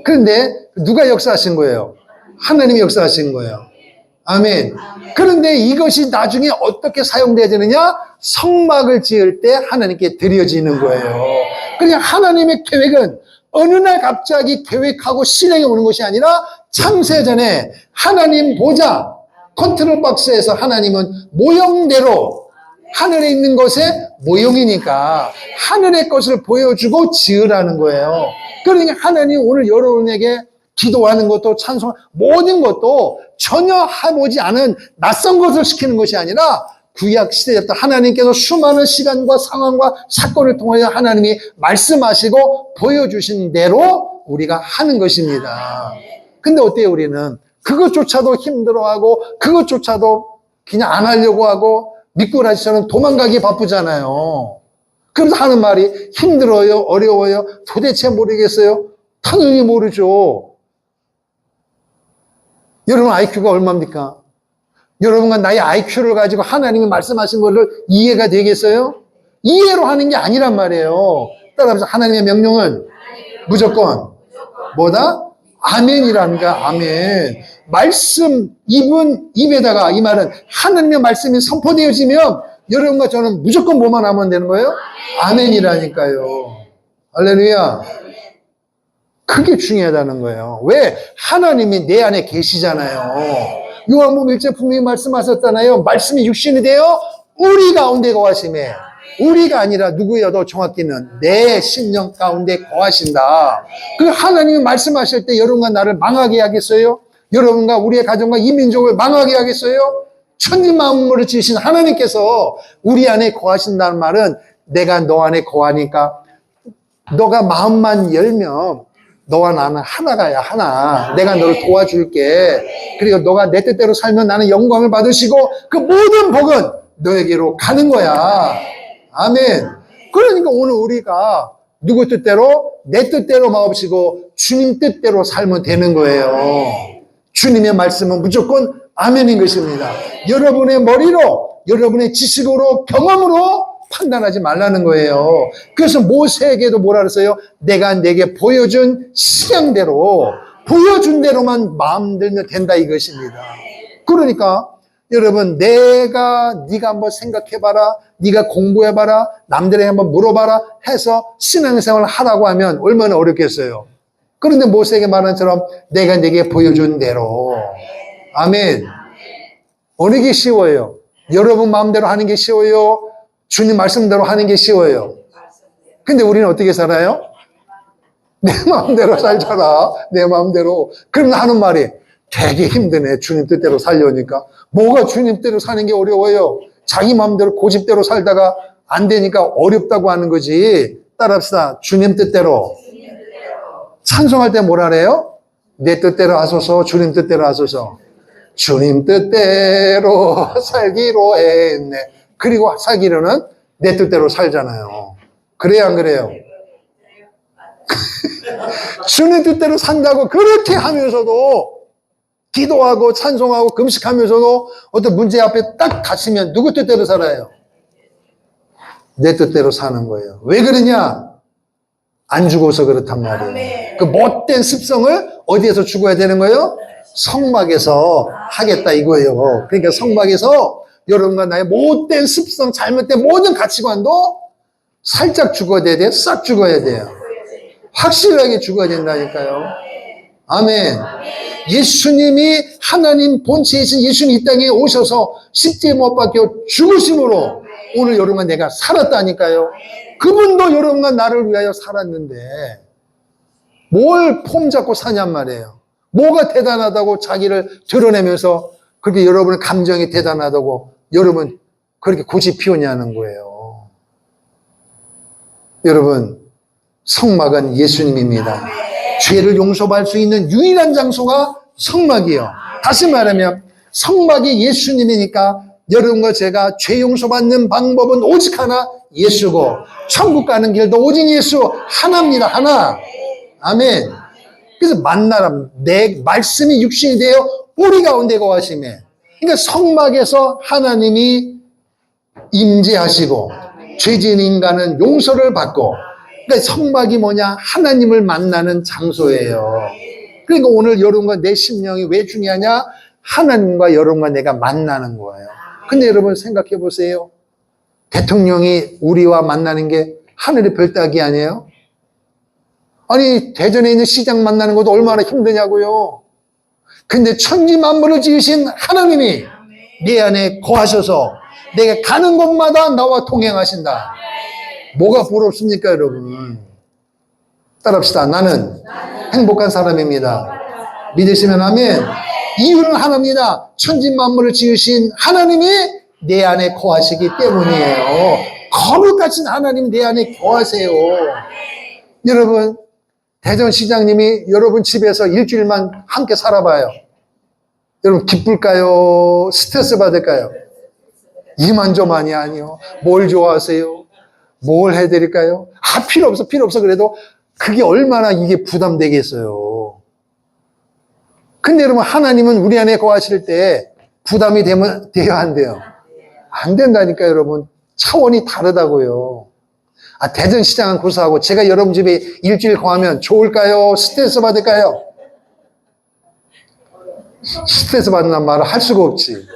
그런데 누가 역사하신 거예요? 하나님이 역사하신 거예요. 아멘. 그런데 이것이 나중에 어떻게 사용되어지느냐? 성막을 지을 때 하나님께 드려지는 거예요. 그러니까 하나님의 계획은 어느 날 갑자기 계획하고 실행에 오는 것이 아니라 창세전에 하나님 보좌 컨트롤 박스에서 하나님은 모형대로 하늘에 있는 것의 모형이니까 하늘의 것을 보여주고 지으라는 거예요. 그러니까 하나님 오늘 여러분에게 기도하는 것도 찬송 모든 것도 전혀 해보지 않은 낯선 것을 시키는 것이 아니라 구약 시대였던 하나님께서 수많은 시간과 상황과 사건을 통하여 하나님이 말씀하시고 보여주신 대로 우리가 하는 것입니다. 근데 어때요? 우리는 그것조차도 힘들어하고 그것조차도 그냥 안 하려고 하고 미꾸라지처럼 도망가기 바쁘잖아요. 그래서 하는 말이 힘들어요, 어려워요, 도대체 모르겠어요. 당연히 모르죠. 여러분 IQ가 얼마입니까? 여러분과 나의 IQ를 가지고 하나님이 말씀하신 것을 이해가 되겠어요? 이해로 하는 게 아니란 말이에요. 따라서 하나님의 명령은 무조건 뭐다? 아멘이라는가? 아멘. 말씀, 입에다가 이 말은 하나님의 말씀이 선포되어지면 여러분과 저는 무조건 뭐만 하면 되는 거예요? 아멘이라니까요. 할렐루야. 그게 중요하다는 거예요. 왜? 하나님이 내 안에 계시잖아요. 요한복음 1장 분명히 말씀하셨잖아요. 말씀이 육신이 되어 우리 가운데 거하심에 우리가 아니라 누구여 더 정확히는 내 심령 가운데 거하신다. 그 하나님이 말씀하실 때 여러분과 나를 망하게 하겠어요? 여러분과 우리의 가정과 이 민족을 망하게 하겠어요? 천지 만물을 지으신 하나님께서 우리 안에 거하신다는 말은 내가 너 안에 거하니까 너가 마음만 열면 너와 나는 하나가야 하나. 내가 너를 도와줄게. 그리고 너가 내 뜻대로 살면 나는 영광을 받으시고 그 모든 복은 너에게로 가는 거야. 아멘. 그러니까 오늘 우리가 누구 뜻대로? 내 뜻대로 마옵시고 주님 뜻대로 살면 되는 거예요. 주님의 말씀은 무조건 아멘인 것입니다. 여러분의 머리로, 여러분의 지식으로, 경험으로 판단하지 말라는 거예요. 그래서 모세에게도 뭐라 그랬어요? 내가 내게 보여준 식양대로, 보여준 대로만 마음 들면 된다 이것입니다. 그러니까 여러분 네가 한번 생각해봐라, 네가 공부해봐라, 남들에게 한번 물어봐라 해서 신앙생활을 하라고 하면 얼마나 어렵겠어요. 그런데 모세에게 말한 처럼 내가 내게 보여준 대로. 아멘. 어느 게 쉬워요? 여러분 마음대로 하는 게 쉬워요? 주님 말씀대로 하는 게 쉬워요? 근데 우리는 어떻게 살아요? 내 마음대로 살잖아. 내 마음대로. 그럼 하는 말이 되게 힘드네. 주님 뜻대로 살려니까. 뭐가 주님 뜻대로 사는 게 어려워요? 자기 마음대로 고집대로 살다가 안 되니까 어렵다고 하는 거지. 따라합시다. 주님 뜻대로. 찬송할 때 뭐라 그래요? 내 뜻대로 하소서, 주님 뜻대로 하소서. 주님 뜻대로 살기로 했네. 그리고 살기로는 내 뜻대로 살잖아요. 그래요, 안 그래요? 주님 뜻대로 산다고 그렇게 하면서도 기도하고 찬송하고 금식하면서도 어떤 문제 앞에 딱 갇히면 누구 뜻대로 살아요? 내 뜻대로 사는 거예요. 왜 그러냐? 안 죽어서 그렇단 말이에요. 그 못된 습성을 어디에서 죽어야 되는 거예요? 성막에서 하겠다 이거예요. 그러니까 성막에서 여러분과 나의 못된 습성, 잘못된 모든 가치관도 살짝 죽어야 돼요. 싹 죽어야 돼요. 확실하게 죽어야 된다니까요. 아멘. 예수님이 하나님 본체이신 예수님이 이 땅에 오셔서 십자가에 못 박혀 죽으심으로 오늘 여러분과 내가 살았다니까요. 그분도 여러분과 나를 위하여 살았는데 뭘 폼 잡고 사냔 말이에요. 뭐가 대단하다고 자기를 드러내면서 그렇게 여러분의 감정이 대단하다고 여러분 그렇게 고집 피우냐는 거예요. 여러분, 성막은 예수님입니다. 죄를 용서할 수 있는 유일한 장소가 성막이에요. 다시 말하면 성막이 예수님이니까 여러분과 제가 죄 용서받는 방법은 오직 하나, 예수고 천국 가는 길도 오직 예수 하나입니다. 하나. 아멘. 그래서 만나라. 내 말씀이 육신이 되어 우리 가운데 거하시매. 그러니까 성막에서 하나님이 임재하시고 죄진 인간은 용서를 받고, 그러니까 성막이 뭐냐? 하나님을 만나는 장소예요. 그러니까 오늘 여러분과 내 심령이 왜 중요하냐? 하나님과 여러분과 내가 만나는 거예요. 근데 여러분 생각해 보세요. 대통령이 우리와 만나는 게 하늘의 별따기 아니에요? 아니, 대전에 있는 시장 만나는 것도 얼마나 힘드냐고요. 근데 천지 만물을 지으신 하나님이 내 안에 거하셔서 내가 가는 곳마다 나와 동행하신다. 뭐가 부럽습니까, 여러분? 따라합시다. 나는 행복한 사람입니다. 믿으시면 아멘. 이유는 하나입니다. 천지 만물을 지으신 하나님이 내 안에 거하시기 때문이에요. 거룩하신 하나님이 내 안에 거하세요. 여러분, 대전시장님이 여러분 집에서 일주일만 함께 살아봐요. 여러분 기쁠까요? 스트레스 받을까요? 이만저만이 아니요. 뭘 좋아하세요? 뭘 해드릴까요? 아, 필요 없어. 그래도 그게 얼마나 이게 부담되겠어요. 근데 여러분, 하나님은 우리 안에 거하실 때 부담이 되면 돼요, 안 돼요? 안 된다니까, 여러분. 차원이 다르다고요. 아, 대전시장은 고사하고 제가 여러분 집에 일주일 거하면 좋을까요? 스트레스 받을까요? 스트레스 받는다는 말을 할 수가 없지.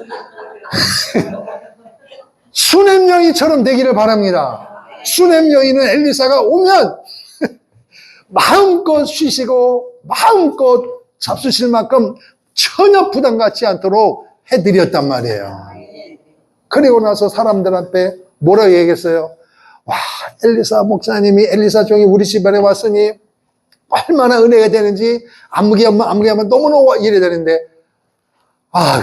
수냄 여인처럼 되기를 바랍니다. 수냄 여인은 엘리사가 오면 마음껏 쉬시고 마음껏 잡수실 만큼 전혀 부담 갖지 않도록 해드렸단 말이에요. 그리고 나서 사람들한테 뭐라고 얘기했어요? 와, 엘리사 목사님이, 엘리사 종이 우리 집안에 왔으니 얼마나 은혜가 되는지 안무기 하면 너무너무 이래 되는데, 아휴,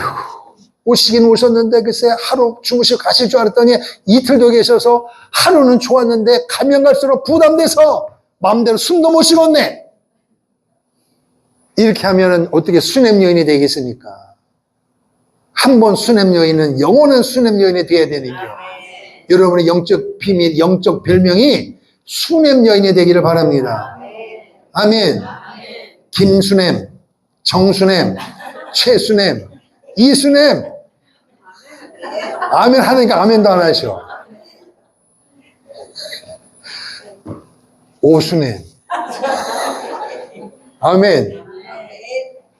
오시긴 오셨는데 글쎄 하루 주무시고 가실 줄 알았더니 이틀도 계셔서 하루는 좋았는데 가면 갈수록 부담돼서 마음대로 숨도 못 쉬겠네. 이렇게 하면은 어떻게 수냄 여인이 되겠습니까? 한 번 수냄 여인은 영원한 수냄 여인이 되어야 되는 거예요. 여러분의 영적 비밀, 영적 별명이 수냄 여인이 되기를 바랍니다. 아멘. 김수냄, 정수냄, 최수냄, 이수냄. 아멘 하니까 아멘도 안 하셔. 오수냄. 아멘.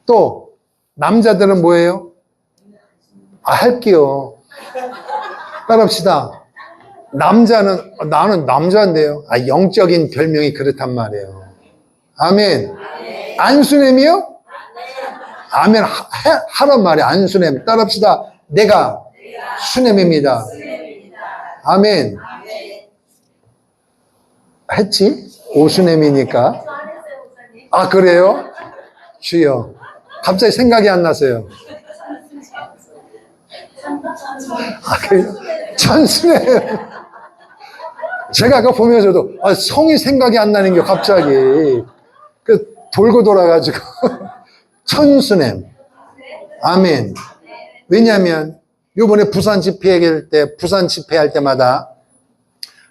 또 남자들은 뭐예요? 아, 할게요. 따라합시다. 남자는, 나는 남자인데요. 아, 영적인 별명이 그렇단 말이에요. 아멘. 안수냄이요? 아멘. 하란 말이에요. 안수냄. 따라합시다. 내가 수냄입니다. 아멘. 했지? 오수냄이니까. 아, 그래요? 주여. 갑자기 생각이 안 나서요. 아, 그래요? 천수냄. 제가 아까 보면서도 성이 생각이 안 나는 게 갑자기 돌고 돌아가지고 천수냄. 아멘. 왜냐하면 이번에 부산 집회할 때마다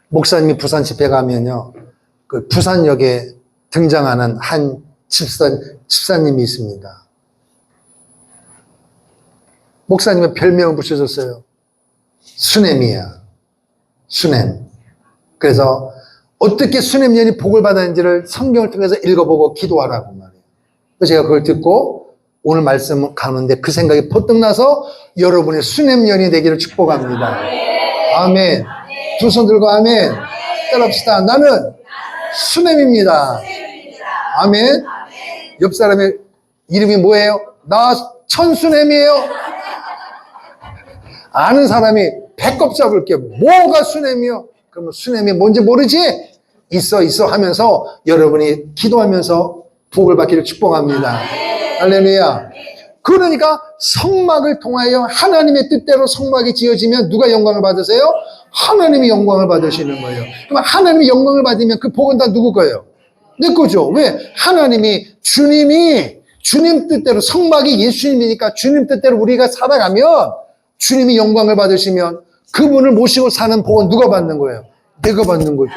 목사님이 부산 집회 가면요, 그 부산역에 등장하는 한 집사님이 있습니다. 목사님의 별명을 붙여줬어요. 수냄이야. 수냄. 그래서 어떻게 수냄 여인이 복을 받았는지를 성경을 통해서 읽어보고 기도하라고 말이에요. 그래서 제가 그걸 듣고 오늘 말씀 가는데 그 생각이 퍼뜩 나서 여러분의 수냄 여인이 되기를 축복합니다. 아멘. 두 손 들고 아멘. 따라합시다. 나는 수냄입니다. 아멘. 옆 사람의 이름이 뭐예요? 나 천수냄이에요. 아는 사람이 배꼽 잡을게. 뭐가 수냄이요? 그러면 수냄이 뭔지 모르지? 있어 하면서 여러분이 기도하면서 복을 받기를 축복합니다. 할렐루야. 그러니까 성막을 통하여 하나님의 뜻대로 성막이 지어지면 누가 영광을 받으세요? 하나님이 영광을 받으시는 거예요. 그럼 하나님이 영광을 받으면 그 복은 다 누구 거예요? 내 거죠. 왜? 주님이 주님 뜻대로 성막이 예수님이니까 주님 뜻대로 우리가 살아가면 주님이 영광을 받으시면 그분을 모시고 사는 복은 누가 받는 거예요? 내가 받는 거죠.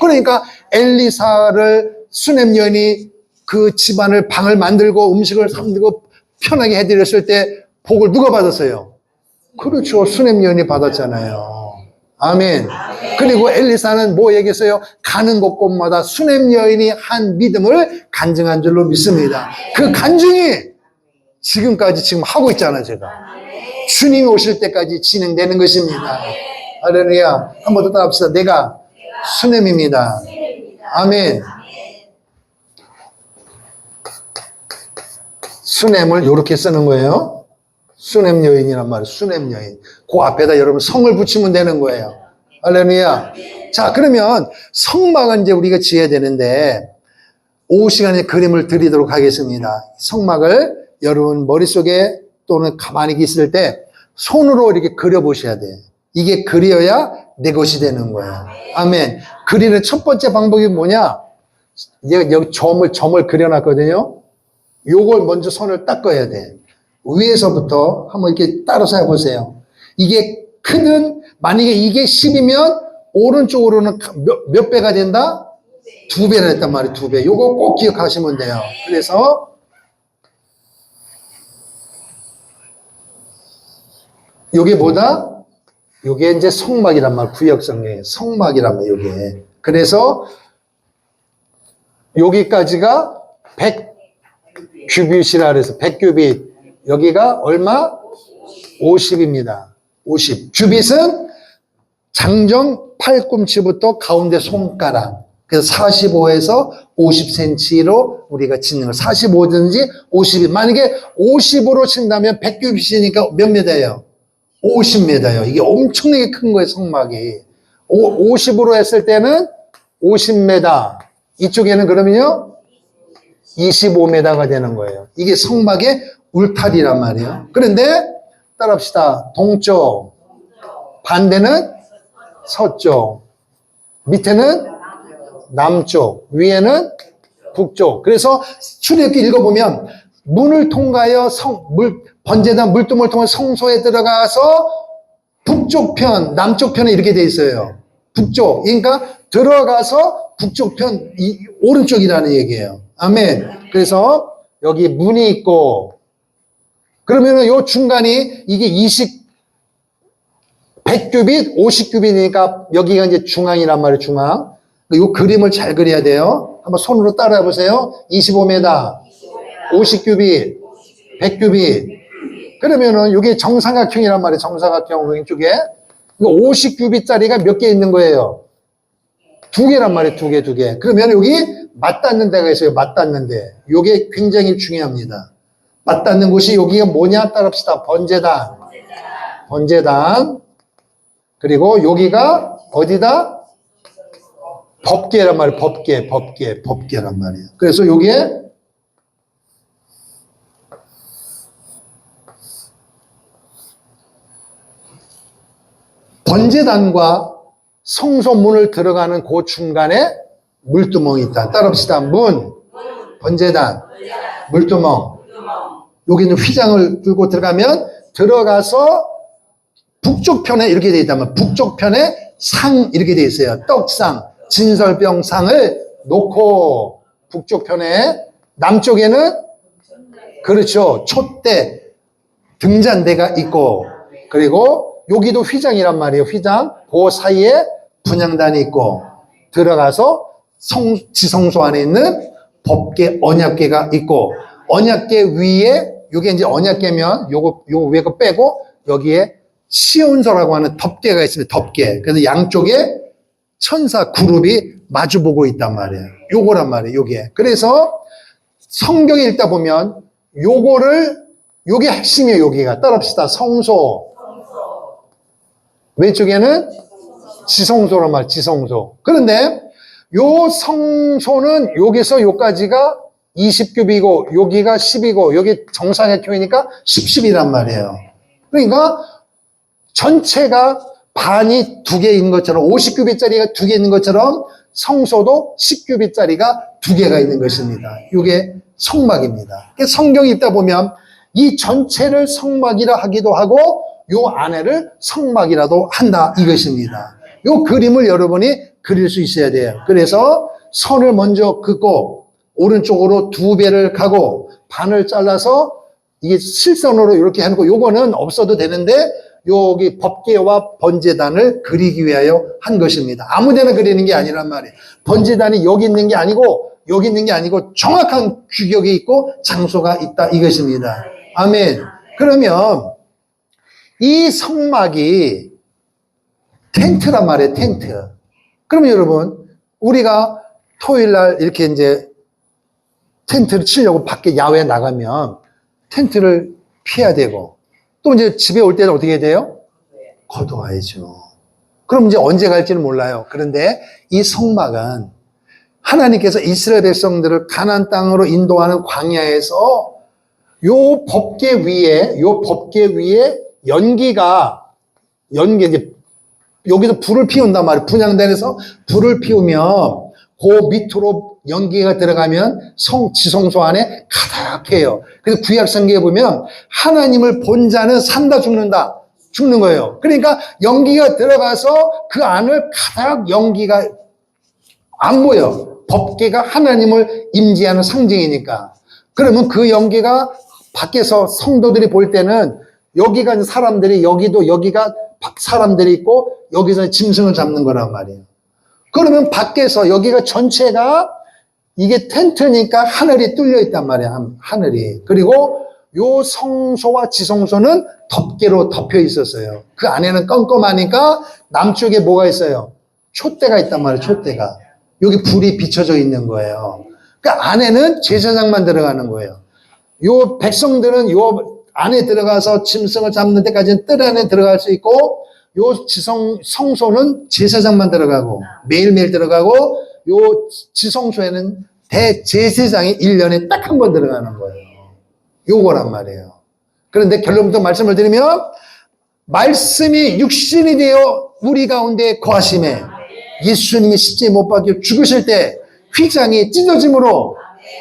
그러니까 엘리사를 수넴 여인이 그 집안을 방을 만들고 음식을 만들고 편하게 해드렸을 때 복을 누가 받았어요? 그렇죠. 수넴 여인이 받았잖아요. 아멘. 그리고 엘리사는 뭐 얘기했어요? 가는 곳곳마다 수넴 여인이 한 믿음을 간증한 줄로 믿습니다. 그 간증이 지금까지 지금 하고 있잖아요, 제가. 주님이 오실 때까지 진행되는 것입니다. 할렐루야. 한 번 더 따라합시다. 내가 수넴입니다. 아멘. 수넴을 이렇게 쓰는 거예요. 수넴 여인이란 말이에요. 수넴 여인. 그 앞에다 여러분 성을 붙이면 되는 거예요. 할렐루야. 자, 그러면 성막은 이제 우리가 지어야 되는데 오후 시간에 그림을 드리도록 하겠습니다. 성막을 여러분 머릿속에 또는 가만히 있을 때 손으로 이렇게 그려보셔야 돼요. 이게 그려야 내 것이 되는 거예요. 아멘. 그리는 첫 번째 방법이 뭐냐? 이제 여기 점을 그려놨거든요. 요걸 먼저 손을 닦아야 돼. 위에서부터 한번 이렇게 따라서 해보세요. 이게 만약에 이게 10이면 오른쪽으로는 몇 배가 된다? 2배나 했단 말이에요. 2배. 요거 꼭 기억하시면 돼요. 그래서 요게 뭐다? 요게 이제 성막이란 말, 구역성경에 성막이란 말, 요게. 그래서 여기까지가 100규빗이라 그래서 100규빗. 여기가 얼마? 50입니다. 50. 규빗은 장정 팔꿈치부터 가운데 손가락. 그래서 45에서 50cm로 우리가 짓는 거. 45든지 50이. 만약에 50으로 친다면 100규빗이니까 몇 미터예요? 50m예요. 이게 엄청나게 큰 거예요, 성막이. 50으로 했을 때는 50m. 이쪽에는 그러면요, 25m가 되는 거예요. 이게 성막의 울타리란 말이에요. 그런데 따라합시다. 동쪽, 반대는 서쪽, 밑에는 남쪽, 위에는 북쪽. 그래서 출애굽기 읽어보면 문을 통과하여 번제단 물두멍을 통해 성소에 들어가서 북쪽 편, 남쪽 편에 이렇게 돼 있어요. 북쪽. 그러니까 들어가서 북쪽 편, 오른쪽이라는 얘기예요. 아멘. 그래서 여기 문이 있고, 그러면은 요 중간이 이게 100규빗, 50규빗이니까 여기가 이제 중앙이란 말이에요, 중앙. 요 그림을 잘 그려야 돼요. 한번 손으로 따라해 보세요. 25m, 50규빗, 100규빗. 그러면은 이게 정삼각형이란 말이에요. 정삼각형 왼쪽에. 50규빗짜리가 몇 개 있는 거예요? 2개란 말이에요. 2개. 그러면 여기 맞닿는 데가 있어요. 맞닿는 데. 이게 굉장히 중요합니다. 맞닿는 곳이 여기가 뭐냐? 따라합시다. 번제단. 번제단. 그리고 여기가 어디다? 법궤란 말이에요. 법궤란 말이에요. 그래서 여기에 번제단과 성소문을 들어가는 그 중간에 물두멍이 있다. 따라합시다. 문, 번제단, 물두멍. 여기는 휘장을 들고 들어가서 북쪽 편에 이렇게 돼 있다면 북쪽 편에 상 이렇게 돼 있어요. 떡상, 진설병 상을 놓고 북쪽 편에 남쪽에는 그렇죠. 촛대, 등잔대가 있고 그리고 여기도 휘장이란 말이에요. 휘장. 그 사이에 분향단이 있고 들어가서 지성소 안에 있는 법궤, 언약궤가 있고 언약궤 위에 요게 이제 언약궤면 요거 위에 거 빼고 여기에 시온소라고 하는 덮개가 있습니다. 덮개. 그래서 양쪽에 천사 그룹이 마주보고 있단 말이에요. 요거란 말이에요. 요게. 그래서 성경에 읽다 보면 요게 핵심이에요. 여기가. 따라합시다. 성소. 왼쪽에는 지성소란 말이에요. 지성소. 그런데 요 성소는 여기서 요까지가 20규비고 여기가 10이고 여기 정사각형이니까 10이란 말이에요. 그러니까 전체가 반이 2개 있는 것처럼 50규비짜리가 2개 있는 것처럼 성소도 10규비짜리가 2개가 있는 것입니다. 이게 성막입니다. 성경이 있다 보면 이 전체를 성막이라 하기도 하고 요 안에를 성막이라도 한다 이것입니다. 요 그림을 여러분이 그릴 수 있어야 돼요. 그래서 선을 먼저 긋고 오른쪽으로 2배를 가고 반을 잘라서 이게 실선으로 이렇게 해놓고 요거는 없어도 되는데 여기 법궤와 번제단을 그리기 위하여 한 것입니다. 아무데나 그리는 게 아니란 말이에요. 번제단이 여기 있는 게 아니고 여기 있는 게 아니고 정확한 규격이 있고 장소가 있다 이것입니다. 아멘. 그러면 이 성막이 텐트란 말이에요. 텐트. 그러면 여러분 우리가 토요일 날 이렇게 이제 텐트를 치려고 밖에 야외에 나가면 텐트를 피해야 되고 또 이제 집에 올 때는 어떻게 해야 돼요? 걷어와야죠. 그럼 이제 언제 갈지는 몰라요. 그런데 이 성막은 하나님께서 이스라엘 백성들을 가나안 땅으로 인도하는 광야에서 요 법궤 위에 연기가 이제 여기서 불을 피운단 말이에요. 분향단에서 불을 피우면 그 밑으로 연기가 들어가면 지성소 안에 가득해요. 그래서 구약성경에 보면 하나님을 본 자는 산다 죽는다. 죽는 거예요. 그러니까 연기가 들어가서 그 안을 가득 연기가 안 보여. 법궤가 하나님을 임재하는 상징이니까. 그러면 그 연기가 밖에서 성도들이 볼 때는 여기가 사람들이 여기가 사람들이 있고 여기서 짐승을 잡는 거란 말이에요. 그러면 밖에서 여기가 전체가 이게 텐트니까 하늘이 뚫려 있단 말이야. 하늘이. 그리고 요 성소와 지성소는 덮개로 덮여 있었어요. 그 안에는 껌껌하니까 남쪽에 뭐가 있어요? 촛대가 있단 말이에요. 촛대가. 여기 불이 비춰져 있는 거예요. 그 안에는 제사장만 들어가는 거예요. 요 백성들은 요 안에 들어가서 짐승을 잡는 데까지는 뜰 안에 들어갈 수 있고 요 성소는 제사장만 들어가고 매일매일 들어가고 요 지성소에는 대제사장이 1년에 딱 한 번 들어가는 거예요. 요거란 말이에요. 그런데 결론부터 말씀을 드리면 말씀이 육신이 되어 우리 가운데 거하심에 예수님이 십자가에 못 박혀 죽으실 때 휘장이 찢어짐으로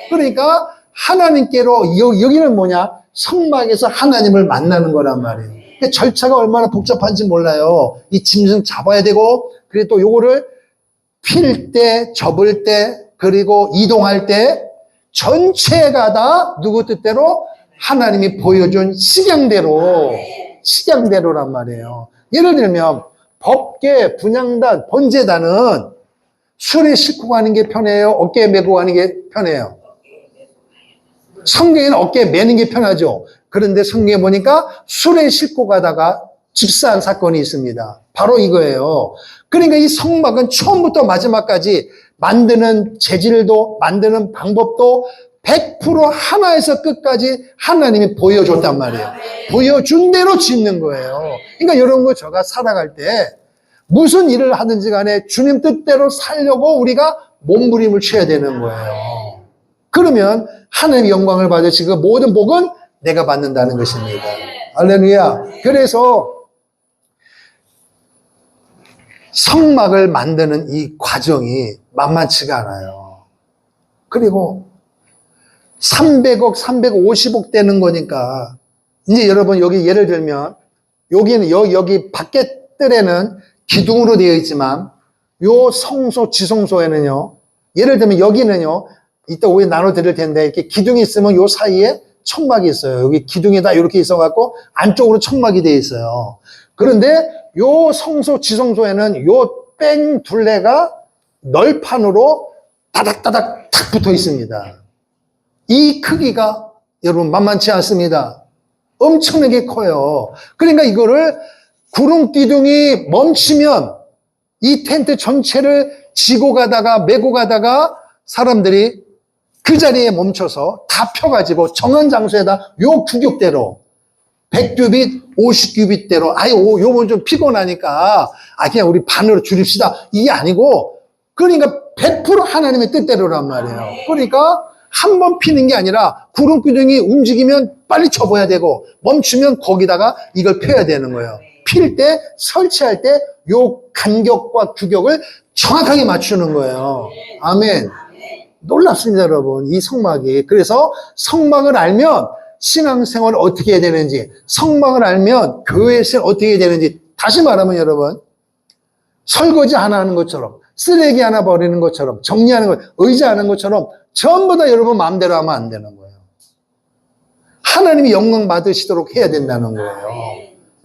그러니까 하나님께로 여기는 뭐냐? 성막에서 하나님을 만나는 거란 말이에요. 그러니까 절차가 얼마나 복잡한지 몰라요. 이 짐승 잡아야 되고 그리고 또 요거를 필 때, 접을 때, 그리고 이동할 때 전체가 다 누구 뜻대로 하나님이 보여준 식양대로란 말이에요. 예를 들면 법궤, 분향단, 번제단은 술에 싣고 가는 게 편해요? 어깨에 메고 가는 게 편해요? 성경에는 어깨에 매는 게 편하죠. 그런데 성경에 보니까 술에 싣고 가다가 집사한 사건이 있습니다. 바로 이거예요. 그러니까 이 성막은 처음부터 마지막까지 만드는 재질도 만드는 방법도 100% 하나에서 끝까지 하나님이 보여줬단 말이에요. 보여준 대로 짓는 거예요. 그러니까 이런 거 제가 살아갈 때 무슨 일을 하든지 간에 주님 뜻대로 살려고 우리가 몸부림을 쳐야 되는 거예요. 그러면 하나님의 영광을 받으시 그 모든 복은 내가 받는다는 것입니다. 할렐루야. 그래서 성막을 만드는 이 과정이 만만치가 않아요. 그리고 300억, 350억 되는 거니까 이제 여러분 여기 예를 들면 여기는 여기 밖에 뜰에는 기둥으로 되어 있지만 요 성소, 지성소에는요 예를 들면 여기는요 이따 오해 나눠 드릴 텐데 이렇게 기둥이 있으면 요 사이에 천막이 있어요. 여기 기둥에다 이렇게 있어갖고 안쪽으로 천막이 되어 있어요. 그런데 요 성소, 지성소에는 요 뺑 둘레가 널판으로 따닥따닥 탁 붙어 있습니다. 이 크기가 여러분 만만치 않습니다. 엄청나게 커요. 그러니까 이거를 구름 기둥이 멈추면 이 텐트 전체를 지고 가다가 메고 가다가 사람들이 그 자리에 멈춰서 다 펴가지고 정한 장소에다 요 규격대로 100규빗, 50규빗대로 요건 좀 피곤하니까 그냥 우리 반으로 줄입시다. 이게 아니고 그러니까 100% 하나님의 뜻대로란 말이에요. 그러니까 한 번 피는 게 아니라 구름 기둥이 움직이면 빨리 접어야 되고 멈추면 거기다가 이걸 펴야 되는 거예요. 필 때, 설치할 때 요 간격과 규격을 정확하게 맞추는 거예요. 아멘. 놀랍습니다, 여러분. 이 성막이. 그래서 성막을 알면 신앙생활을 어떻게 해야 되는지, 성막을 알면 교회에서 어떻게 해야 되는지, 다시 말하면 여러분, 설거지 하나 하는 것처럼, 쓰레기 하나 버리는 것처럼, 정리하는 것, 의지하는 것처럼 전부 다 여러분 마음대로 하면 안 되는 거예요. 하나님이 영광 받으시도록 해야 된다는 거예요.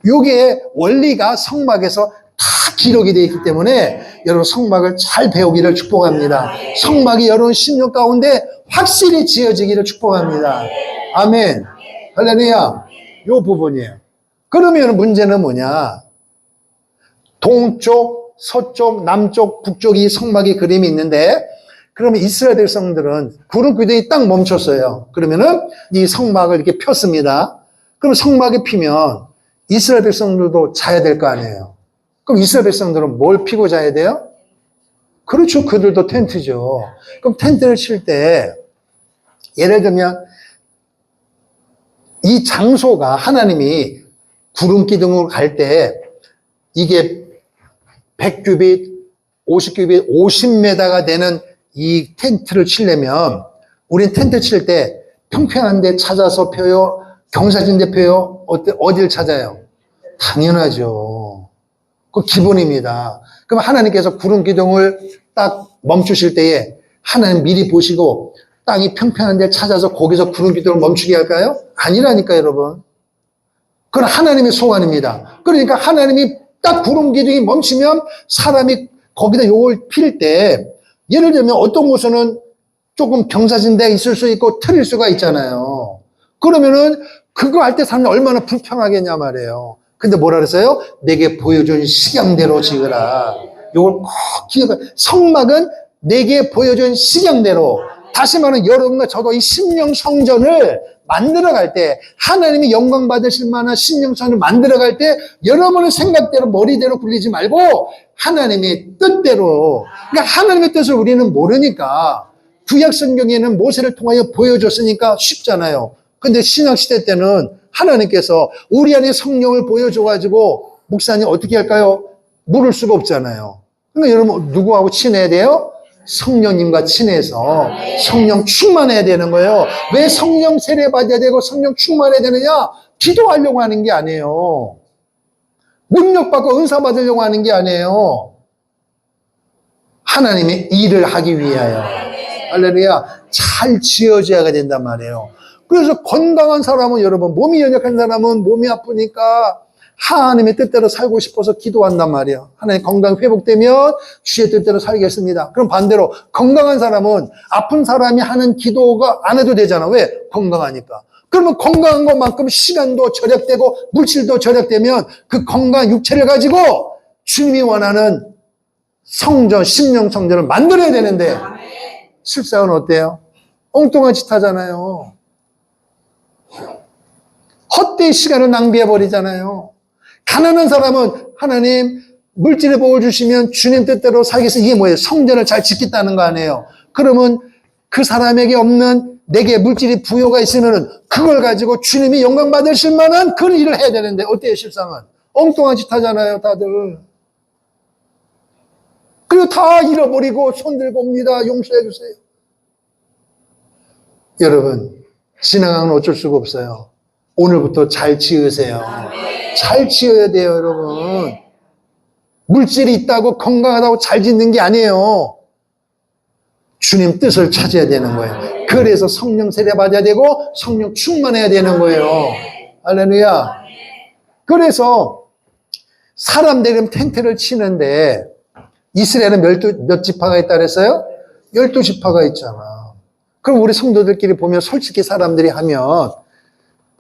요게 원리가 성막에서 다 기록이 되어 있기 때문에 여러분 성막을 잘 배우기를 축복합니다. 성막이 여러분 심령 가운데 확실히 지어지기를 축복합니다. 아멘. 할렐루야. 요 부분이에요. 그러면 문제는 뭐냐? 동쪽, 서쪽, 남쪽, 북쪽이 성막의 그림이 있는데 그러면 이스라엘 백성들은 구름 기둥이 딱 멈췄어요. 그러면은 이 성막을 이렇게 폈습니다. 그럼 성막이 피면 이스라엘 백성들도 자야 될 거 아니에요. 그럼 이스라엘 백성들은 뭘 피고 자야 돼요? 그렇죠. 그들도 텐트죠. 그럼 텐트를 칠 때 예를 들면 이 장소가 하나님이 구름 기둥으로 갈 때 이게 100규빗, 50규빗, 50m가 되는 이 텐트를 치려면 우린 텐트 칠 때 평평한 데 찾아서 펴요? 경사진 데 펴요? 어딜 찾아요? 당연하죠. 그 기본입니다. 그럼 하나님께서 구름 기둥을 딱 멈추실 때에 하나님 미리 보시고 땅이 평평한 데 찾아서 거기서 구름 기둥을 멈추게 할까요? 아니라니까 여러분. 그건 하나님의 소관입니다. 그러니까 하나님이 딱 구름 기둥이 멈추면 사람이 거기다 요걸 필 때 예를 들면 어떤 곳에는 조금 경사진 데가 있을 수 있고 틀릴 수가 있잖아요. 그러면은 그거 할 때 사람이 얼마나 불평하겠냐 말이에요. 근데 뭐라 그랬어요? 내게 보여준 식양대로 지으라. 요걸 꼭 기억해. 성막은 내게 보여준 식양대로. 다시 말하면 여러분과 저도 이 신령 성전을 만들어갈 때 하나님이 영광 받으실 만한 신령 성전을 만들어갈 때 여러분의 생각대로 머리대로 굴리지 말고 하나님의 뜻대로. 그러니까 하나님의 뜻을 우리는 모르니까 구약 성경에는 모세를 통하여 보여줬으니까 쉽잖아요. 근데 신약시대 때는 하나님께서 우리 안에 성령을 보여줘가지고 목사님 어떻게 할까요? 물을 수가 없잖아요. 그러니까 여러분 누구하고 친해야 돼요? 성령님과 친해서 성령 충만해야 되는 거예요. 왜 성령 세례 받아야 되고 성령 충만해야 되느냐? 기도하려고 하는 게 아니에요. 능력받고 은사 받으려고 하는 게 아니에요. 하나님의 일을 하기 위하여. 할렐루야. 잘 지어져야 된단 말이에요. 그래서 건강한 사람은 여러분, 몸이 연약한 사람은 몸이 아프니까 하나님의 뜻대로 살고 싶어서 기도한단 말이에요. 하나님 건강 회복되면 주의 뜻대로 살겠습니다. 그럼 반대로 건강한 사람은 아픈 사람이 하는 기도가 안 해도 되잖아. 왜? 건강하니까. 그러면 건강한 것만큼 시간도 절약되고 물질도 절약되면 그 건강한 육체를 가지고 주님이 원하는 성전, 심령 성전을 만들어야 되는데 실상은 어때요? 엉뚱한 짓 하잖아요. 헛되이 시간을 낭비해버리잖아요. 가난한 사람은 하나님 물질의 복을 주시면 주님 뜻대로 살겠어. 이게 뭐예요? 성전을 잘 짓겠다는 거 아니에요. 그러면 그 사람에게 없는 내게 물질이 부여가 있으면 그걸 가지고 주님이 영광 받으실 만한 그런 일을 해야 되는데 어때요 실상은? 엉뚱한 짓 하잖아요 다들. 그리고 다 잃어버리고 손 들고 옵니다. 용서해 주세요. 여러분 신앙은 어쩔 수가 없어요. 오늘부터 잘 지으세요. 잘 지어야 돼요 여러분. 물질이 있다고 건강하다고 잘 짓는 게 아니에요. 주님 뜻을 찾아야 되는 거예요. 그래서 성령 세례 받아야 되고 성령 충만해야 되는 거예요. 할렐루야. 그래서 사람들은 텐트를 치는데 이스라엘은 몇 지파가 있다 그랬어요? 12지파가 있잖아. 그럼 우리 성도들끼리 보면 솔직히 사람들이 하면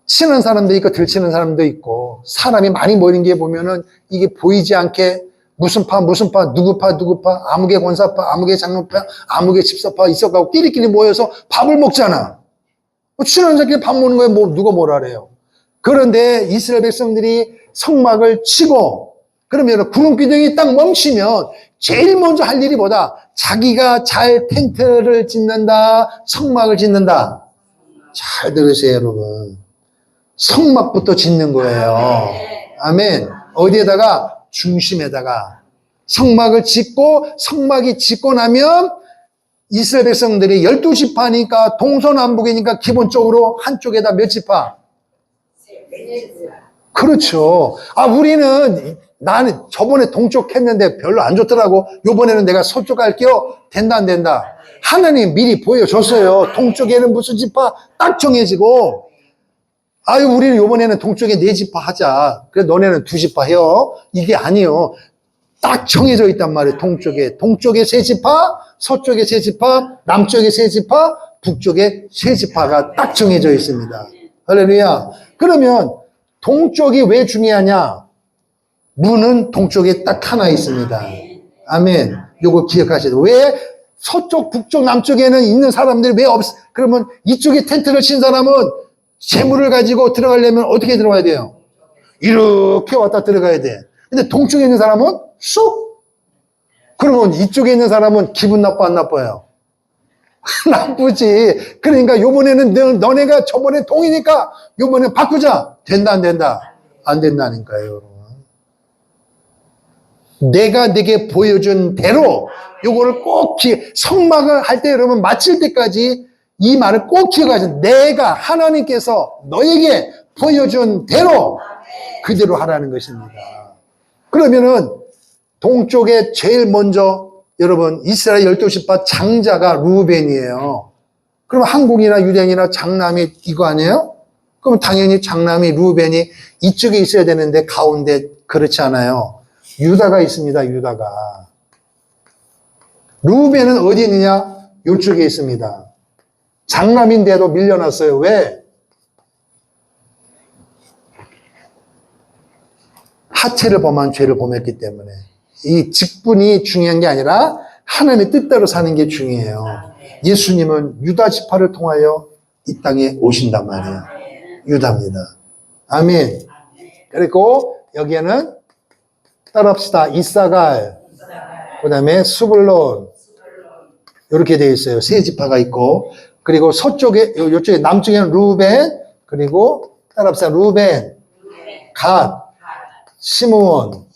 치는 사람도 있고 들치는 사람도 있고 사람이 많이 모이는 게 보면은 이게 보이지 않게 무슨 파 누구 파 아무개 권사파 아무개 장로파 아무개 집사파 있어가고 끼리끼리 모여서 밥을 먹잖아. 치는 자끼리 밥 먹는 거에 뭐 누가 뭐라 그래요. 그런데 이스라엘 백성들이 성막을 치고 그러면 구름 기둥이 딱 멈추면 제일 먼저 할 일이 뭐다? 자기가 잘 텐트를 짓는다, 성막을 짓는다. 잘 들으세요, 여러분. 성막부터 짓는 거예요. 아멘. 어디에다가? 중심에다가. 성막을 짓고, 성막이 짓고 나면 이스라엘 백성들이 12지파니까 동서남북이니까 기본적으로 한쪽에다 몇 지파? 그렇죠. 나는 저번에 동쪽 했는데 별로 안 좋더라고. 요번에는 내가 서쪽 할게요. 된다, 안 된다? 하나님 미리 보여줬어요. 동쪽에는 무슨 지파 딱 정해지고, 우리는 요번에는 동쪽에 4지파 하자. 그래, 너네는 2지파 해요. 이게 아니요. 딱 정해져 있단 말이에요. 동쪽에 3지파, 서쪽에 3지파, 남쪽에 3지파, 북쪽에 3지파가 딱 정해져 있습니다. 할렐루야. 그러면 동쪽이 왜 중요하냐? 문은 동쪽에 딱 하나 있습니다. 아멘. 요거 기억하셔야 돼요. 왜 서쪽, 북쪽, 남쪽에는 있는 사람들이 왜 그러면 이쪽에 텐트를 친 사람은 재물을 가지고 들어가려면 어떻게 들어가야 돼요? 이렇게 왔다 들어가야 돼. 근데 동쪽에 있는 사람은 쑥! 그러면 이쪽에 있는 사람은 기분 나빠, 안 나빠요? 나쁘지. 그러니까 요번에는 너네가 저번에 동이니까 요번에 바꾸자. 된다, 안 된다? 안 된다니까요, 여러분. 내가 내게 보여준 대로 요거를 꼭 성막을 할 때 여러분 마칠 때까지 이 말을 꼭 기억하세요. 내가 하나님께서 너에게 보여준 대로 그대로 하라는 것입니다. 그러면은 동쪽에 제일 먼저 여러분 이스라엘 12지파 장자가 루벤이에요. 그럼 한국이나 유대인이나 장남이 이거 아니에요? 그럼 당연히 장남이 루벤이 이쪽에 있어야 되는데 가운데 그렇지 않아요. 유다가 있습니다. 유다가. 루벤은 어디 있느냐? 이쪽에 있습니다. 장남인데도 밀려났어요. 왜? 하체를 범한 죄를 범했기 때문에. 이 직분이 중요한 게 아니라 하나님의 뜻대로 사는 게 중요해요. 예수님은 유다 지파를 통하여 이 땅에 오신단 말이에요. 유다입니다. 아멘. 그리고 여기에는 따라합시다. 이사갈, 그 다음에 수불론 이렇게 되어 있어요. 3지파가 있고, 그리고 서쪽에, 이쪽에 남쪽에는 루벤, 그리고 따라합시다. 루벤, 갓, 시므온,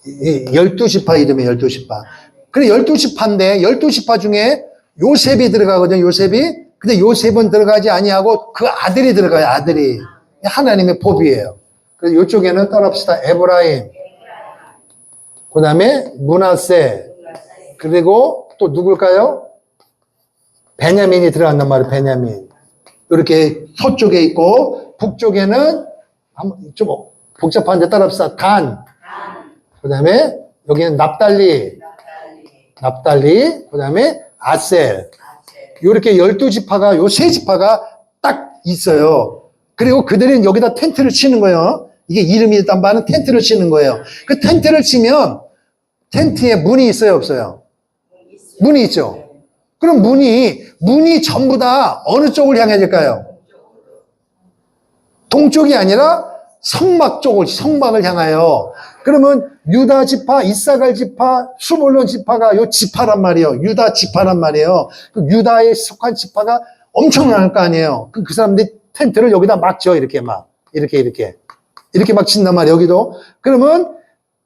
12지파 이름이에요. 12지파. 그래 12지파인데 12지파 중에 요셉이 들어가거든요. 요셉이. 근데 요셉은 들어가지 아니하고 그 아들이 들어가요. 아들이. 하나님의 법이에요. 그래서 이쪽에는 따라합시다. 에브라임, 그 다음에 므낫세, 그리고 또 누굴까요? 베냐민이 들어간단 말이에요. 베냐민. 이렇게 서쪽에 있고 북쪽에는 좀 복잡한데 따라합시다. 단, 그 다음에 여기는 납달리, 그 다음에 아셀. 이렇게 12지파가, 요 3지파가 딱 있어요. 그리고 그들은 여기다 텐트를 치는 거예요. 이게 이름이 일단 많은 텐트를 치는 거예요. 그 텐트를 치면 텐트에 문이 있어요, 없어요? 문이 있죠. 그럼 문이 전부 다 어느 쪽을 향해야 될까요? 동쪽이 아니라 성막을 향하여. 그러면 유다 지파, 이사갈 지파, 수불론 지파가 요 지파란 말이에요. 유다 지파란 말이에요. 그 유다에 속한 지파가 엄청날 거 아니에요. 그 사람들이 텐트를 여기다 막 쳐, 이렇게 막. 이렇게 막 친단 말이에요, 여기도. 그러면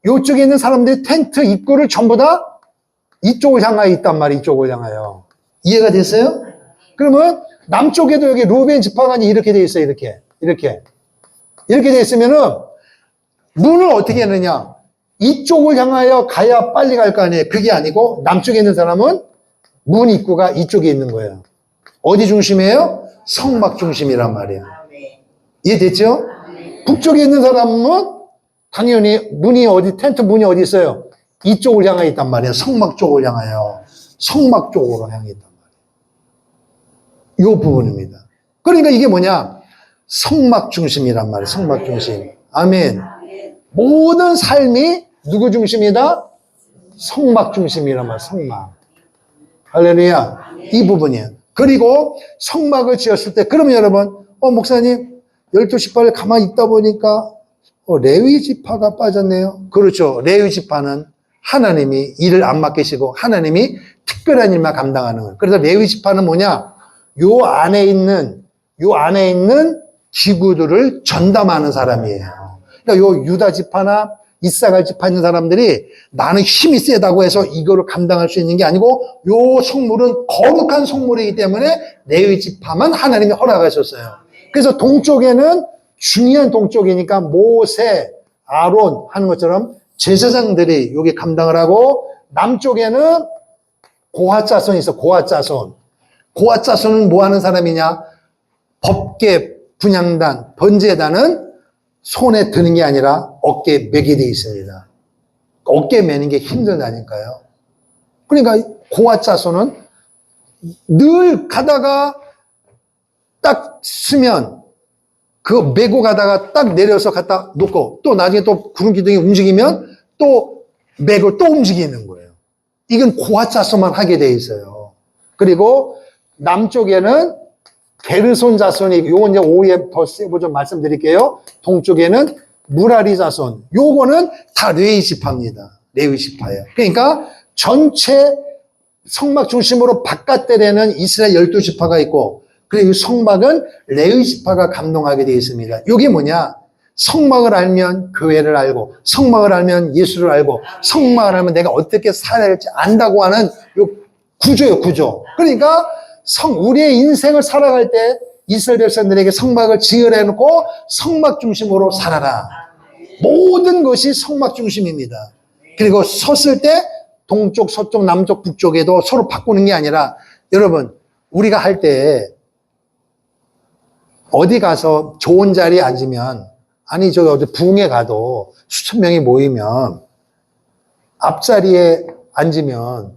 요쪽에 있는 사람들이 텐트 입구를 전부 다 이쪽을 향하여 있단 말이에요, 이쪽을 향하여. 이해가 됐어요? 그러면 남쪽에도 여기 루벤 지파가 이렇게 돼 있어요, 이렇게 돼 있으면은 문을 어떻게 하느냐? 이쪽을 향하여 가야 빨리 갈 거 아니에요. 그게 아니고 남쪽에 있는 사람은 문 입구가 이쪽에 있는 거예요. 어디 중심이에요? 성막 중심이란 말이에요. 이해됐죠? 북쪽에 있는 사람은 당연히 텐트 문이 어디 있어요? 이쪽을 향해 있단 말이에요. 성막 쪽을 향하여. 성막 쪽으로 향해 있단 말이에요. 이 부분입니다. 그러니까 이게 뭐냐? 성막 중심이란 말이에요. 성막 중심. 아멘. 모든 삶이 누구 중심이다? 성막 중심이란 말이에요. 성막. 할렐루야. 이 부분이에요. 그리고 성막을 지었을 때, 그러면 여러분, 목사님, 12지파를 가만히 있다 보니까, 레위 지파가 빠졌네요. 그렇죠. 레위 지파는 하나님이 일을 안 맡기시고 하나님이 특별한 일만 감당하는 거예요. 그래서 레위 지파는 뭐냐? 요 안에 있는 기구들을 전담하는 사람이에요. 그러니까 요 유다 지파나 이사갈 지파 있는 사람들이 나는 힘이 세다고 해서 이거를 감당할 수 있는 게 아니고 요 성물은 거룩한 성물이기 때문에 레위 지파만 하나님이 허락하셨어요. 그래서 동쪽에는 중요한 동쪽이니까 모세, 아론 하는 것처럼 제사장들이 여기 감당을 하고 남쪽에는 고핫 자손이 있어. 고핫 자손. 고핫 자손은 뭐 하는 사람이냐? 법계, 분향단, 번제단은 손에 드는 게 아니라 어깨에 매게 돼 있습니다. 어깨에 매는 게 힘들다니까요. 그러니까 고핫 자손은 늘 가다가 딱 쓰면 그거 메고 가다가 딱 내려서 갖다 놓고 또 나중에 또 구름 기둥이 움직이면 또 메고 또 움직이는 거예요. 이건 고핫 자손만 하게 돼 있어요. 그리고 남쪽에는 게르손 자손이, 요건 이제 오후에 더 세부 좀 말씀드릴게요. 동쪽에는 무라리 자손. 요거는 다 레위 지파입니다. 레위 지파예요. 그러니까 전체 성막 중심으로 바깥들에는 이스라엘 12지파가 있고, 그리고 이 성막은 레위 지파가 감동하게 되어 있습니다. 요게 뭐냐? 성막을 알면 교회를 알고, 성막을 알면 예수를 알고, 성막을 알면 내가 어떻게 살아야 할지 안다고 하는 요 구조예요, 구조. 그러니까 우리의 인생을 살아갈 때 이스라엘 백성들에게 성막을 지으려 놓고 성막 중심으로 살아라. 모든 것이 성막 중심입니다. 그리고 섰을 때 동쪽, 서쪽, 남쪽, 북쪽에도 서로 바꾸는 게 아니라, 여러분, 우리가 할 때 어디 가서 좋은 자리에 앉으면, 아니 저기 어디 부흥에 가도 수천 명이 모이면 앞자리에 앉으면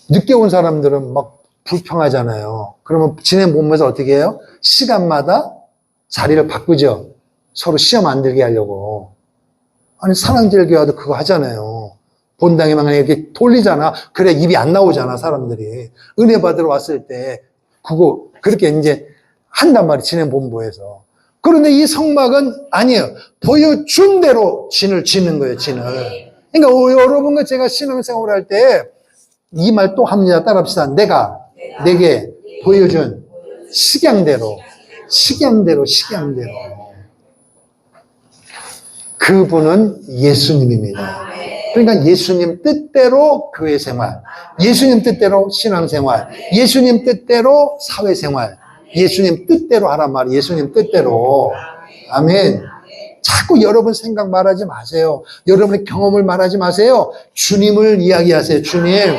늦게 온 사람들은 막 불평하잖아요. 그러면 지내보면서 어떻게 해요? 시간마다 자리를 바꾸죠. 서로 시험 안 들게 하려고. 아니 사랑제일교회도 그거 하잖아요. 본당에만 이렇게 돌리잖아. 그래 입이 안 나오잖아 사람들이. 은혜 받으러 왔을 때 그거 그렇게 이제 한단 말이에요. 진행본부에서. 그런데 이 성막은 아니에요. 보여준 대로 진을 지는 거예요. 진을. 그러니까 여러분과 제가 신앙생활을 할 때 이 말 또 합니다. 따라합시다. 내가 내게 보여준 식양대로 그분은 예수님입니다. 그러니까 예수님 뜻대로 교회 생활, 예수님 뜻대로 신앙생활, 예수님 뜻대로 사회생활, 예수님 뜻대로 하란 말이에요. 예수님 뜻대로. 아멘. 자꾸 여러분 생각 말하지 마세요. 여러분의 경험을 말하지 마세요. 주님을 이야기하세요. 주님.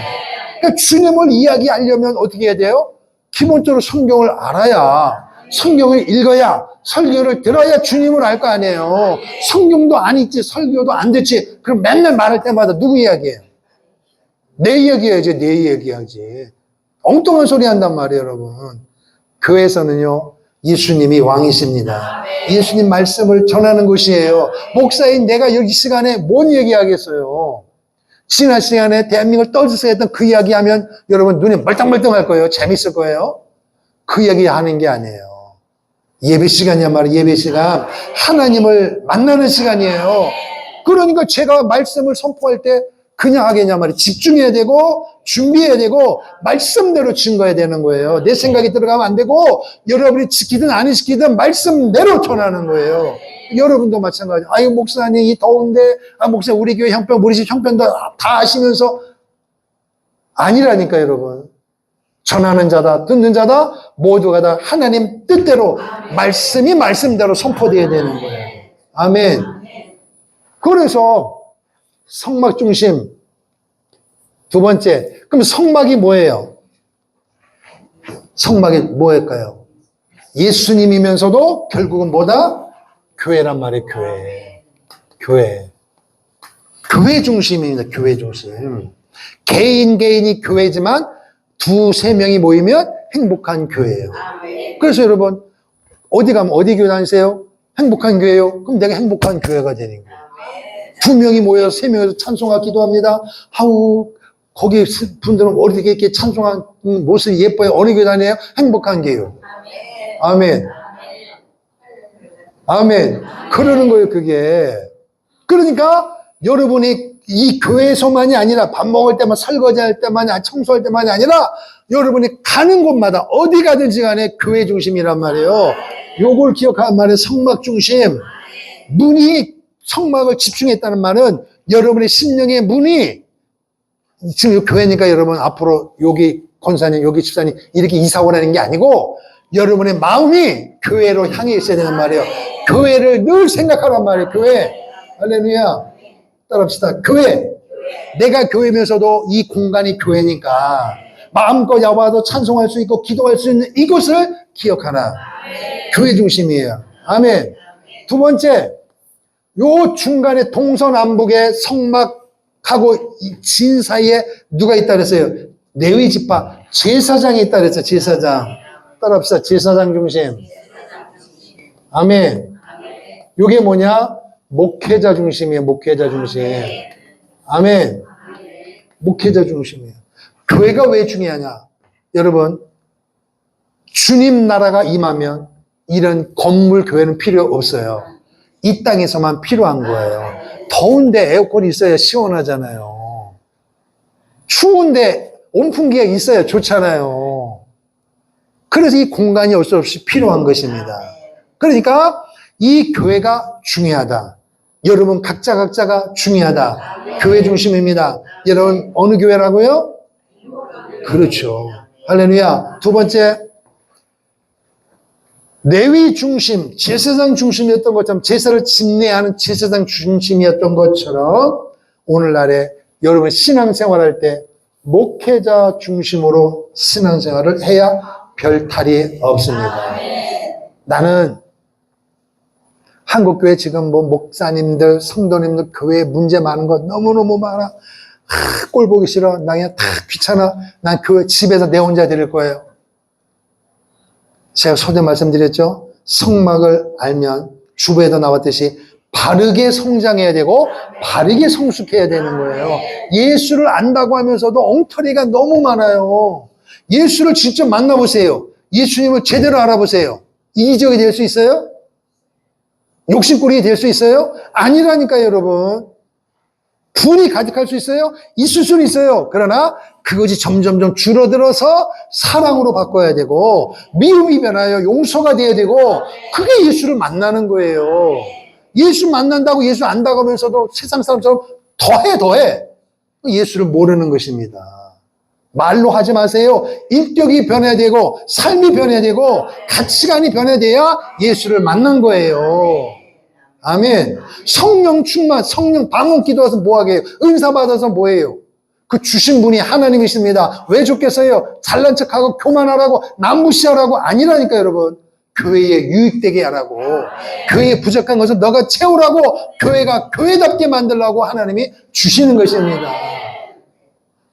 그러니까 주님을 이야기하려면 어떻게 해야 돼요? 기본적으로 성경을 알아야, 성경을 읽어야, 설교를 들어야 주님을 알 거 아니에요. 성경도 안 읽지, 설교도 안 듣지. 그럼 맨날 말할 때마다 누구 이야기예요? 내 이야기해야지, 내 이야기해야지. 엉뚱한 소리 한단 말이에요, 여러분. 교회에서는요, 예수님이 왕이십니다. 예수님 말씀을 전하는 곳이에요. 목사인 내가 여기 시간에 뭔 얘기하겠어요? 지난 시간에 대한민국을 떠들썩 했던 그 이야기 하면 여러분 눈이 멀뚱멀뚱할 거예요. 재밌을 거예요. 그 이야기 하는 게 아니에요. 예배 시간이야 말이에요. 예배 시간. 하나님을 만나는 시간이에요. 그러니까 제가 말씀을 선포할 때 그냥 하겠냐 말이에요. 집중해야 되고 준비해야 되고 말씀대로 증거해야 되는 거예요. 내 생각이 들어가면 안 되고 여러분이 지키든 안 지키든 말씀대로 전하는 거예요. 여러분도 마찬가지. 아유 목사님 이 더운데 목사님 우리 교회 형편 우리 집 형편도 다 아시면서 아니라니까 여러분. 전하는 자다 듣는 자다 모두가 다 하나님 뜻대로 말씀이 말씀대로 선포되어야 되는 거예요. 아멘. 그래서 성막 중심. 두 번째, 그럼 성막이 뭐예요? 성막이 뭐일까요? 예수님이면서도 결국은 뭐다? 교회란 말이에요. 교회 중심입니다. 교회 중심. 개인이 교회지만 두세 명이 모이면 행복한 교회예요. 그래서 여러분 어디 가면 어디 교회 다니세요? 행복한 교회요? 그럼 내가 행복한 교회가 되는 거예요. 두 명이 모여서 세 명에서 찬송하 기도합니다. 아우 거기 분들은 어떻게 이렇게 찬송한 모습이 예뻐요. 어느 교회 다녀요? 행복한 교회요. 아멘. 아멘. 그러는 거예요, 그게. 그러니까 여러분이 이 교회에서만이 아니라 밥 먹을 때만 설거지할 때만이 청소할 때만이 아니라 여러분이 가는 곳마다 어디 가든지 간에 교회 중심이란 말이에요. 요걸 기억하란 말이에요. 성막 중심. 문이 성막을 집중했다는 말은 여러분의 심령의 문이 지금 교회니까 여러분 앞으로 여기 권사님 여기 집사님 이렇게 이사 오라는 게 아니고 여러분의 마음이 교회로 향해 있어야 되는 말이에요. 교회를 늘 생각하란 말이에요. 교회. 할렐루야. 따라합시다. 교회. 내가 교회면서도 이 공간이 교회니까 마음껏 야와도 찬송할 수 있고 기도할 수 있는 이곳을 기억하나. 교회 중심이에요. 아멘. 두 번째, 요 중간에 동서남북의 성막하고 진 사이에 누가 있다 그랬어요? 레위 지파 제사장이 있다 그랬어요. 제사장. 따라합시다. 제사장 중심. 아멘. 요게 뭐냐? 목회자 중심이에요. 목회자 중심. 아멘. 목회자 중심이에요. 교회가 왜 중요하냐? 여러분, 주님 나라가 임하면 이런 건물 교회는 필요 없어요. 이 땅에서만 필요한 거예요. 더운데 에어컨이 있어야 시원하잖아요. 추운데 온풍기가 있어야 좋잖아요. 그래서 이 공간이 어쩔 수 없이 필요한 것입니다. 그러니까 이 교회가 중요하다. 여러분 각자가 중요하다. 교회 중심입니다. 여러분 어느 교회라고요? 그렇죠. 할렐루야. 두 번째, 레위 중심, 제사장 중심이었던 것처럼 제사를 집례하는 제사장 중심이었던 것처럼 오늘날에 여러분 신앙생활할 때 목회자 중심으로 신앙생활을 해야 별 탈이 없습니다. 나는 한국교회 지금 뭐 목사님들, 성도님들 교회에 문제 많은 거 너무너무 많아. 꼴 보기 싫어. 나 그냥 다 귀찮아. 난 교회 집에서 내 혼자 드릴 거예요. 제가 소대 말씀드렸죠. 성막을 알면 주부에도 나왔듯이 바르게 성장해야 되고 바르게 성숙해야 되는 거예요. 예수를 안다고 하면서도 엉터리가 너무 많아요. 예수를 직접 만나보세요. 예수님을 제대로 알아보세요. 이기적이 될 수 있어요? 욕심꾸리 될 수 있어요? 아니라니까요, 여러분. 분이 가득할 수 있어요? 있을 수는 있어요. 그러나 그것이 점점점 줄어들어서 사랑으로 바꿔야 되고 미움이 변하여 용서가 돼야 되고 그게 예수를 만나는 거예요. 예수 만난다고 예수 안다고 하면서도 세상 사람처럼 더해. 예수를 모르는 것입니다. 말로 하지 마세요. 인격이 변해야 되고 삶이 변해야 되고 가치관이 변해야 예수를 만난 거예요. 아멘. 성령 충만, 성령 방언 기도해서 뭐하게 해요? 은사 받아서 뭐해요? 그 주신 분이 하나님이십니다. 왜 좋겠어요? 잘난 척하고 교만하라고 남무시하라고 아니라니까 여러분. 교회에 유익되게 하라고. 교회에 부족한 것을 너가 채우라고 교회가 교회답게 만들라고 하나님이 주시는 것입니다.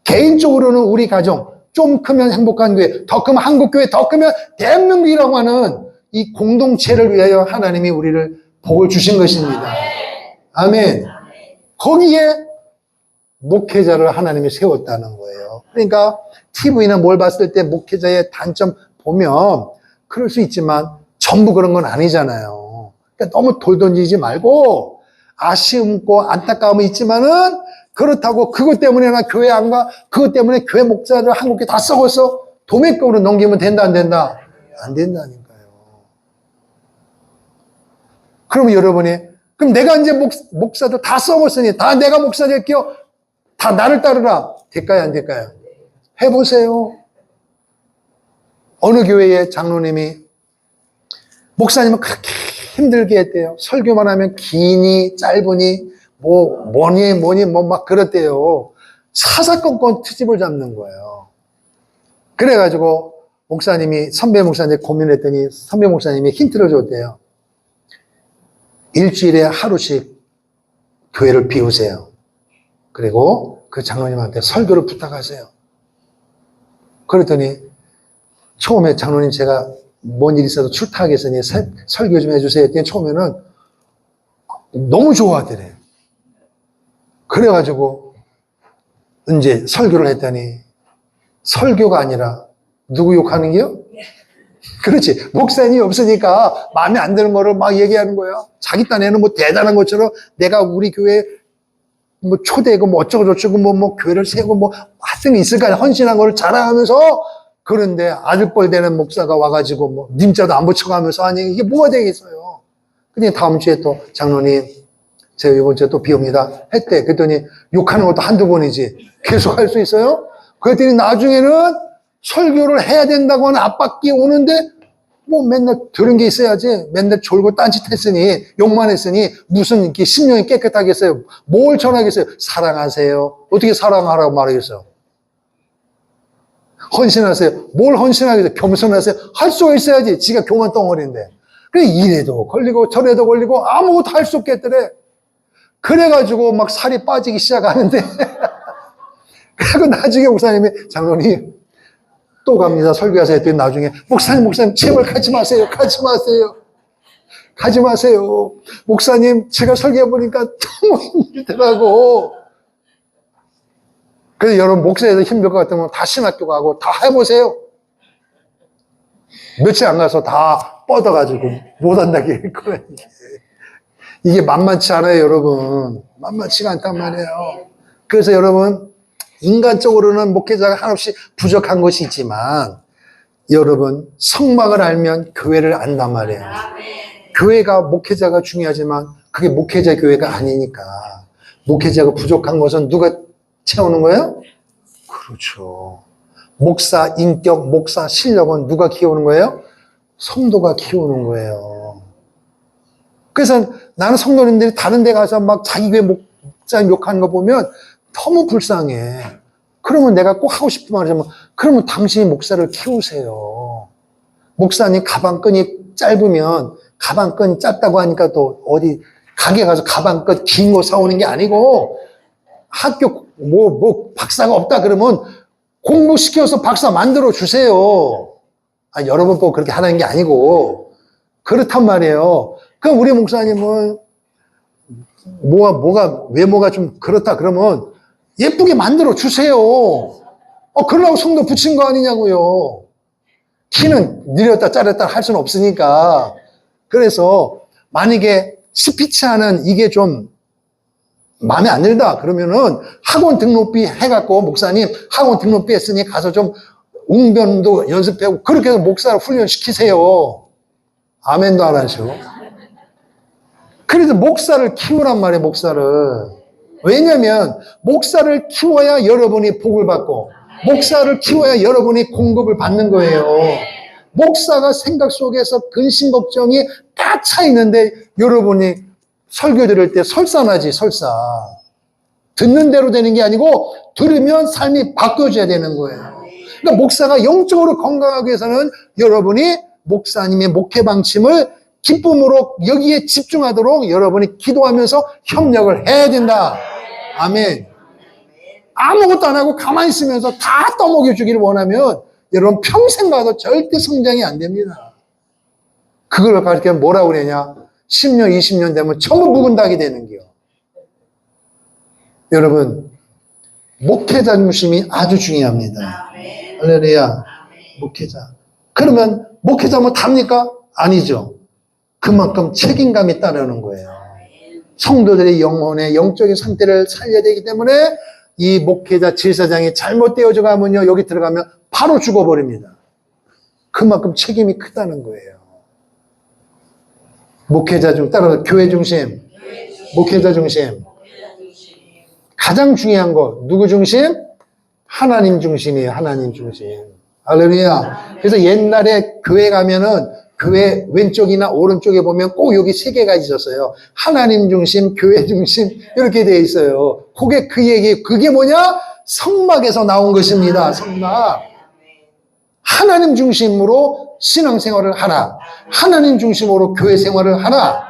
개인적으로는 우리 가정 좀 크면 행복한 교회, 더 크면 한국교회, 더 크면 대한민국이라고 하는 이 공동체를 위하여 하나님이 우리를 복을 주신 것입니다. 아멘. 거기에 목회자를 하나님이 세웠다는 거예요. 그러니까 TV나 뭘 봤을 때 목회자의 단점 보면 그럴 수 있지만 전부 그런 건 아니잖아요. 그러니까 너무 돌 던지지 말고 아쉬움고 안타까움이 있지만은 그렇다고 그것 때문에 나 교회 안 가? 그것 때문에 교회 목사들 한국에 다 썩었어? 도매급으로 넘기면 된다 안 된다? 안 된다니까요. 그러면 여러분이 그럼 내가 이제 목사들 다 썩었으니 다 내가 목사 될게요. 다 나를 따르라. 될까요 안 될까요? 해보세요. 어느 교회의 장로님이 목사님은 그렇게 힘들게 했대요. 설교만 하면 기니 짧으니 뭐니 막 그랬대요. 사사건건 트집을 잡는 거예요. 그래가지고 목사님이 선배 목사님한테 고민했더니 선배 목사님이 힌트를 줬대요. 일주일에 하루씩 교회를 비우세요. 그리고 그 장로님한테 설교를 부탁하세요. 그랬더니 처음에 장로님 제가 뭔 일 있어도 출타하겠으니 설교 좀 해주세요 했더니 처음에는 너무 좋아하더래요. 그래가지고 이제 설교를 했더니 설교가 아니라 누구 욕하는 게요? 그렇지. 목사님이 없으니까 마음에 안 드는 거를 막 얘기하는 거야. 자기 딴에는 뭐 대단한 것처럼 내가 우리 교회 뭐 초대고 뭐 어쩌고 저쩌고 뭐 교회를 세우고 뭐 하여튼 있을까요? 헌신한 거를 자랑하면서 그런데 아들뻘 되는 목사가 와가지고 뭐 님자도 안 붙여가면서 아니 이게 뭐가 되겠어요? 근데 다음 주에 또 장로님 제가 이번 주에 또 비 옵니다 했대. 그랬더니 욕하는 것도 한두 번이지 계속 할 수 있어요? 그랬더니 나중에는 설교를 해야 된다고 하는 압박이 오는데 뭐 맨날 들은 게 있어야지. 맨날 졸고 딴짓했으니 욕만 했으니 무슨 이렇게 심령이 깨끗하겠어요? 뭘 전하겠어요? 사랑하세요. 어떻게 사랑하라고 말하겠어요? 헌신하세요. 뭘 헌신하겠어요? 겸손하세요. 할 수가 있어야지. 지가 교만 덩어리인데. 그래 이래도 걸리고 저래도 걸리고 아무것도 할 수 없겠더래. 그래가지고 막 살이 빠지기 시작하는데 그리고 나중에 목사님이 장로님 또 갑니다. 설교하세요. 했더니 나중에 목사님 제발 가지 마세요. 가지 마세요. 목사님 제가 설교해 보니까 너무 힘들더라고. 그래서 여러분 목사에서 힘들 것 같으면 다 신학교 가고 다 해보세요. 며칠 안 가서 다 뻗어가지고 못한다게 거예요. 이게 만만치 않아요, 여러분. 만만치가 않단 말이에요. 그래서 여러분 인간적으로는 목회자가 한없이 부족한 것이 있지만 여러분 성막을 알면 교회를 안단 말이에요. 교회가 목회자가 중요하지만 그게 목회자 교회가 아니니까 목회자가 부족한 것은 누가 채우는 거예요? 그렇죠. 목사 인격, 목사 실력은 누가 키우는 거예요? 성도가 키우는 거예요. 그래서 나는 성도님들이 다른 데 가서 막 자기 교회 목사님 욕하는 거 보면 너무 불쌍해. 그러면 내가 꼭 하고 싶은 말이지만 그러면 당신이 목사를 키우세요. 목사님 가방끈이 짧으면 가방끈이 짧다고 하니까 또 어디 가게 가서 가방끈 긴 거 사오는 게 아니고 학교 박사가 없다 그러면 공부시켜서 박사 만들어 주세요. 여러분 꼭 그렇게 하라는 게 아니고 그렇단 말이에요. 그럼 우리 목사님은 외모가 좀 그렇다 그러면 예쁘게 만들어 주세요. 그러려고 성도 붙인 거 아니냐고요. 키는 늘렸다 자랐다 할 수는 없으니까. 그래서 만약에 스피치 하는 이게 좀 마음에 안 들다 그러면은 학원 등록비 해갖고 목사님 학원 등록비 했으니 가서 좀 웅변도 연습하고 그렇게 해서 목사를 훈련시키세요. 아멘도 안 하시고. 그래서 목사를 키우란 말이에요. 목사를. 왜냐하면 목사를 키워야 여러분이 복을 받고 목사를 키워야 여러분이 공급을 받는 거예요. 목사가 생각 속에서 근심 걱정이 다 차 있는데 여러분이 설교 들을 때 설사나지 설사. 듣는 대로 되는 게 아니고 들으면 삶이 바뀌어져야 되는 거예요. 그러니까 목사가 영적으로 건강하기 위해서는 여러분이 목사님의 목회 방침을 기쁨으로 여기에 집중하도록 여러분이 기도하면서 협력을 해야 된다. 아멘. 아무것도 안 하고 가만히 있으면서 다 떠먹여주기를 원하면 여러분 평생 가도 절대 성장이 안 됩니다. 그걸 가르쳐 뭐라고 그러냐? 10년, 20년 되면 전부 묵은 닭이 되는 거요. 여러분, 목회자 중심이 아주 중요합니다. 할렐루야. 목회자. 그러면 목회자면 답니까? 아니죠. 그만큼 책임감이 따르는 거예요. 성도들의 영혼의 영적인 상태를 살려야 되기 때문에 이 목회자 제사장이 잘못되어져 가면요, 여기 들어가면 바로 죽어버립니다. 그만큼 책임이 크다는 거예요. 목회자 중, 따라서 교회 중심, 목회자 중심. 가장 중요한 거, 누구 중심? 하나님 중심이에요, 하나님 중심. 할렐루야. 그래서 옛날에 교회 가면은 교회 왼쪽이나 오른쪽에 보면 꼭 여기 세 개가 있었어요. 하나님 중심, 교회 중심, 이렇게 되어 있어요. 그게 뭐냐? 성막에서 나온 것입니다. 성막. 하나님 중심으로 신앙생활을 하라. 하나님 중심으로 교회 생활을 하라.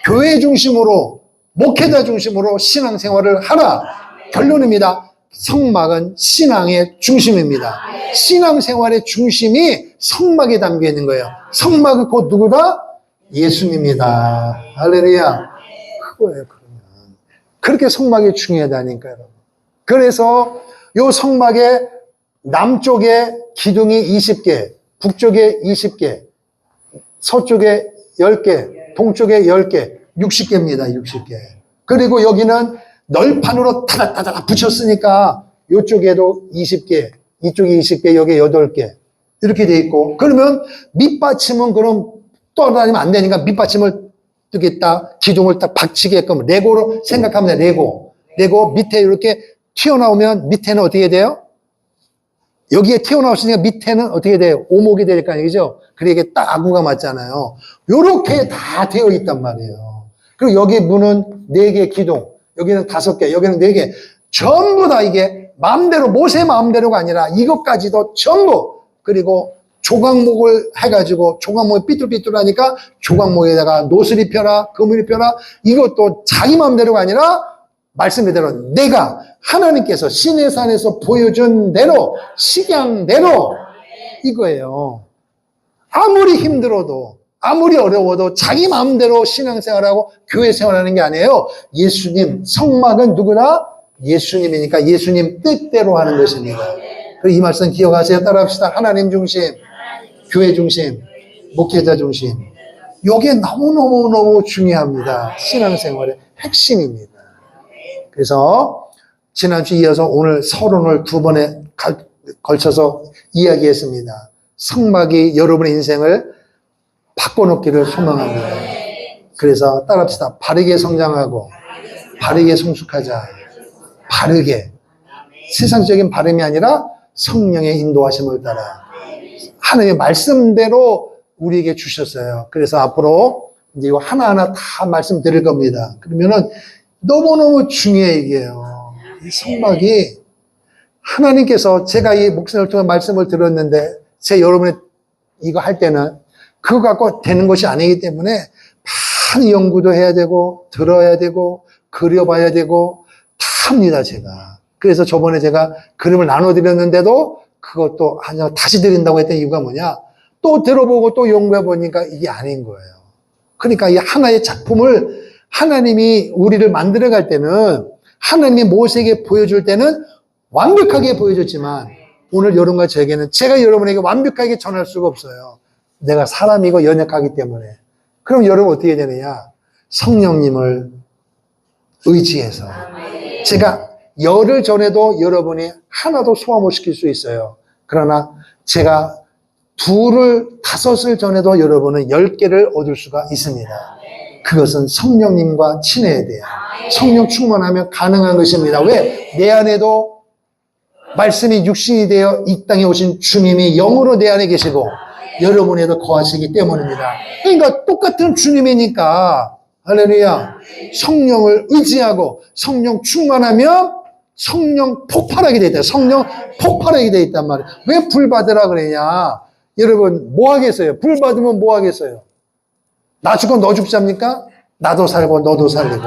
교회 중심으로, 목회자 중심으로 신앙생활을 하라. 결론입니다. 성막은 신앙의 중심입니다. 신앙생활의 중심이 성막에 담겨 있는 거예요. 성막은 곧 누구다? 예수님입니다. 할렐루야. 그거예요, 그러면. 그렇게 성막이 중요하다니까요. 그래서 요 성막의 남쪽에 기둥이 20개, 북쪽에 20개, 서쪽에 10개, 동쪽에 10개, 60개입니다, 60개. 그리고 여기는 널판으로 타다타다 붙였으니까 이쪽에도 20개, 이쪽에 20개, 여기 8개 이렇게 돼 있고, 그러면 밑받침은 그럼 떠다니면 안 되니까 밑받침을 이렇게 딱 기둥을 딱 박치게끔 레고로 생각하면 돼. 레고 밑에 이렇게 튀어나오면 밑에는 어떻게 돼요? 여기에 튀어나왔으니까 밑에는 어떻게 돼요? 오목이 될 거 아니죠? 그래 이게 딱 아구가 맞잖아요. 요렇게 다 되어 있단 말이에요. 그리고 여기 문은 4개 기둥, 여기는 5개, 여기는 4개. 전부 다 이게 마음대로, 모세 마음대로가 아니라 이것까지도 전부, 그리고 조각목을 해가지고 조각목이 삐뚤삐뚤하니까 조각목에다가 노슬 입혀라, 금을 입혀라. 이것도 자기 마음대로가 아니라 말씀 그대로 내가 하나님께서 시내산에서 보여준 대로, 식양대로 이거예요. 아무리 힘들어도, 아무리 어려워도 자기 마음대로 신앙생활하고 교회 생활하는 게 아니에요. 예수님, 성막은 누구나 예수님이니까 예수님 뜻대로 하는 것입니다. 이 말씀 기억하세요. 따라합시다. 하나님 중심, 교회 중심, 목회자 중심. 이게 너무너무 중요합니다. 신앙생활의 핵심입니다. 그래서 지난주 이어서 오늘 서론을 2번에 걸쳐서 이야기했습니다. 성막이 여러분의 인생을 바꿔놓기를 소망합니다. 그래서 따라합시다. 바르게 성장하고 바르게 성숙하자. 바르게. 세상적인 바름이 아니라 성령의 인도하심을 따라 하나님의 말씀대로 우리에게 주셨어요. 그래서 앞으로 이제 이거 하나하나 다 말씀드릴 겁니다. 그러면은 너무너무 중요해 이게요. 이 성막이 하나님께서 제가 이 목사님을 통해 말씀을 들었는데 제 여러분의 이거 할 때는 그거 갖고 되는 것이 아니기 때문에 많이 연구도 해야 되고 들어야 되고 그려봐야 되고 다 합니다 제가. 그래서 저번에 제가 그림을 나눠드렸는데도 그것도 다시 드린다고 했던 이유가 뭐냐, 또 들어보고 또 연구해 보니까 이게 아닌 거예요. 그러니까 이 하나의 작품을 하나님이 우리를 만들어갈 때는, 하나님이 모세에게 보여줄 때는 완벽하게 보여줬지만 오늘 여러분과 저에게는 제가 여러분에게 완벽하게 전할 수가 없어요. 내가 사람이고 연약하기 때문에. 그럼 여러분 어떻게 되느냐, 성령님을 의지해서 제가 열을 전해도 여러분이 하나도 소화 못 시킬 수 있어요. 그러나 제가 2을 5을 전해도 여러분은 10개를 얻을 수가 있습니다. 그것은 성령님과 친해야 돼요. 성령 충만하면 가능한 것입니다. 왜? 내 안에도 말씀이 육신이 되어 이 땅에 오신 주님이 영으로 내 안에 계시고 여러분에도 거하시기 때문입니다. 그러니까 똑같은 주님이니까 할렐루야, 성령을 의지하고 성령 충만하면 성령 폭발하게 돼 있다. 성령 폭발하게 돼 있단 말이에요. 왜 불 받으라 그러냐? 여러분 뭐 하겠어요? 불 받으면 뭐 하겠어요? 나 죽고 너 죽잡니까? 나도 살고 너도 살리고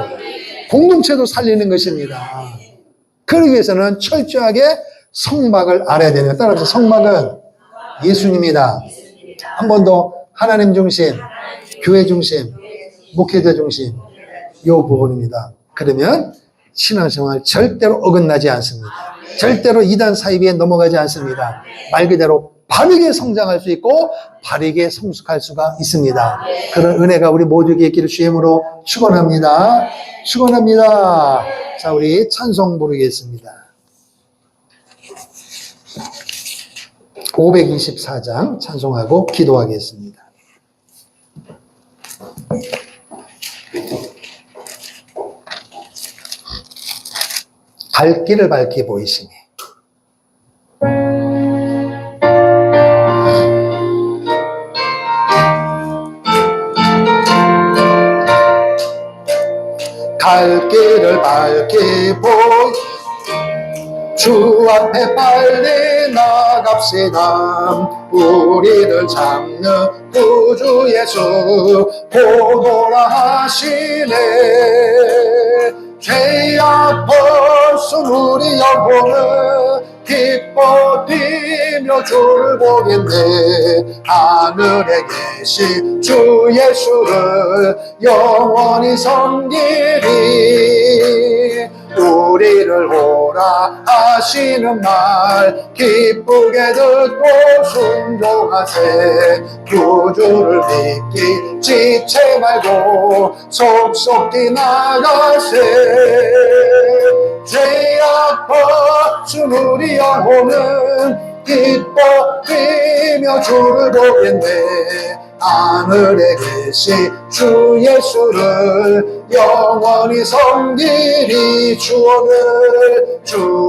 공동체도 살리는 것입니다. 그러기 위해서는 철저하게 성막을 알아야 됩니다. 따라서 성막은 예수님이다. 한 번 더 하나님 중심, 교회 중심, 목회자 중심, 이 부분입니다. 그러면 신앙생활 절대로 어긋나지 않습니다. 절대로 이단 사이비에 넘어가지 않습니다. 말 그대로 바르게 성장할 수 있고 바르게 성숙할 수가 있습니다. 그런 은혜가 우리 모두에게 있기를 주임으로 축원합니다. 축원합니다. 자, 우리 찬송 부르겠습니다. 524장 찬송하고 기도하겠습니다. 갈 길을 밝히 보이시니 갈 길을 밝히 주 앞에 빨리 나갑시다. 우리를 잡는 구주 예수 보도라 하시네. 죄악 벗은 우리 영혼은 기뻐 뛰며 주를 보겠네. 하늘에 계신 주 예수를 영원히 섬기리. 우리를 오라 하시는 말 기쁘게 듣고 순종하세. 구주를 믿기 지체 말고 속속히 나가세. 죄악 벗은 우리 영혼은 기뻐 뛰며 주를 보겠네. 하늘에 계신 주 예수를 영원히 섬기리. 주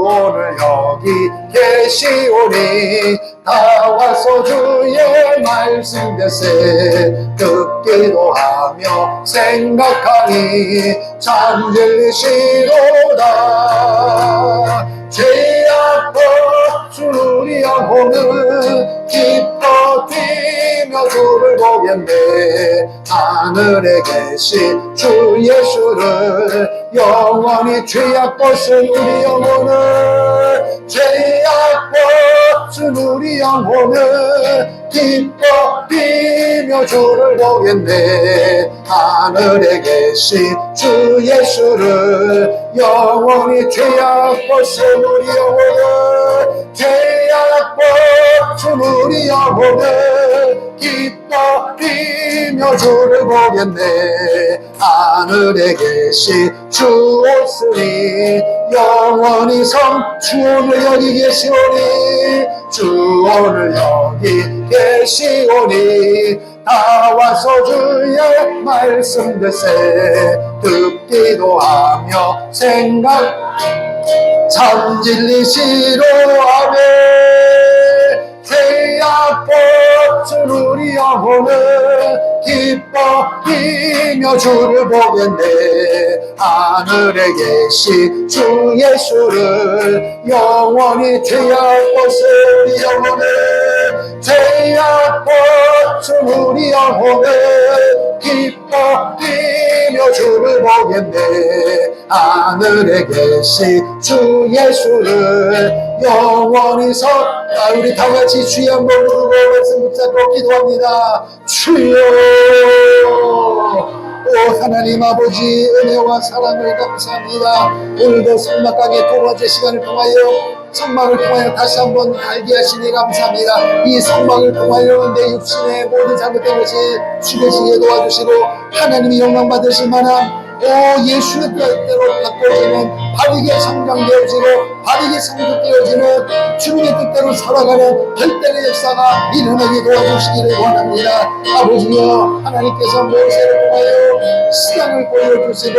오늘 여기 계시오니 다 와서 주의 말씀 되세. 듣기도 하며 생각하니 참 진리시로다. 죄악 벗은 우리 영혼은 기뻐 뛰며 주를 보겠네. 하늘에 계신 주 예수를 영원히 죄악 벗은 우리 영혼을 죄악 벗은 우리 영혼을 기뻐 뛰며 주를 보겠네. 하늘에 계신 주 예수를 영원히 죄악 벗은 우리 영혼을 죄악 벗은 우리 영혼을 기뻐 뛰며 주를 보겠네. 하늘에 계신 주 오으니 영원히 주 오늘 여기 계시오니 주 오늘 여기 계시오니 다 와서 주의 말씀 되세. 듣기도 하며 생각 참 진리시로 하며 죄악 벗은 우리 영혼을 기뻐 뛰며 주를 보겠네. 하늘에 계신 주 예수를 영원히 죄악 벗은 우리 영혼을 죄악 벗은 우리 영혼을 기뻐 뛰며 주를 보겠네. 하늘에 계신 주 예수를 영원히 우리 다같이 주여 한번 부르고 말씀 붙잡고 기도합니다. 주여, 오 하나님 아버지, 은혜와 사랑을 감사합니다. 오늘도 성막강의 두 번째 시간을 통하여 성막을 통하여 다시 한번 알게 하시니 감사합니다. 이 성막을 통하여 내 육신의 모든 잘못된 것이 죽여지게 도와주시고 하나님이 영광 받으실 만한 예수의 뜻대로 바꿔지는 바르게 성장되어지고 바르게 성숙되어지는 주님의 뜻대로 살아가는 결단의 역사가 일어나게 도와주시기를 원합니다. 아버지여, 하나님께서 모세를 통하여 시간을 보여주시고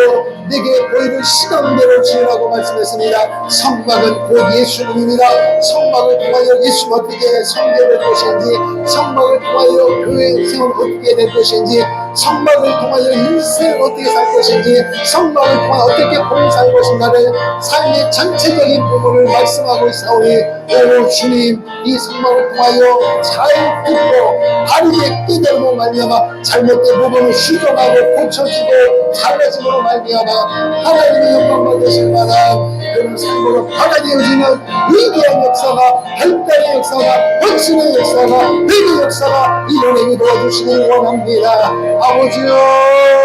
내게 보이는 시간대로 지으라고 말씀했습니다. 성막은 곧 예수님입니다. 성막을 통하여 예수가 어떻게 성결될 것인지, 성막을 통하여 교회 생활 어떻게 될 것인지, 성막을 통하여 인생을 어떻게 살 것인지, 성막을 통하여 어떻게 봉사할 것인가를 삶의 전체적인 부분을 말씀하고 있사오니 오 주님, 이 성막을 통하여 잘 듣고 바르게 깨달음으로 말미암아 잘못된 부분을 수정하고 고쳐지고 달라짐으로 말미암아 하나님의 영광 받으실 만한 그런 삶으로 받아들여지는 위대한 역사가, 결단의 역사가, 헌신의 역사가, 회개의 역사가 일어나게 도와주시길 원합니다. 아버지여,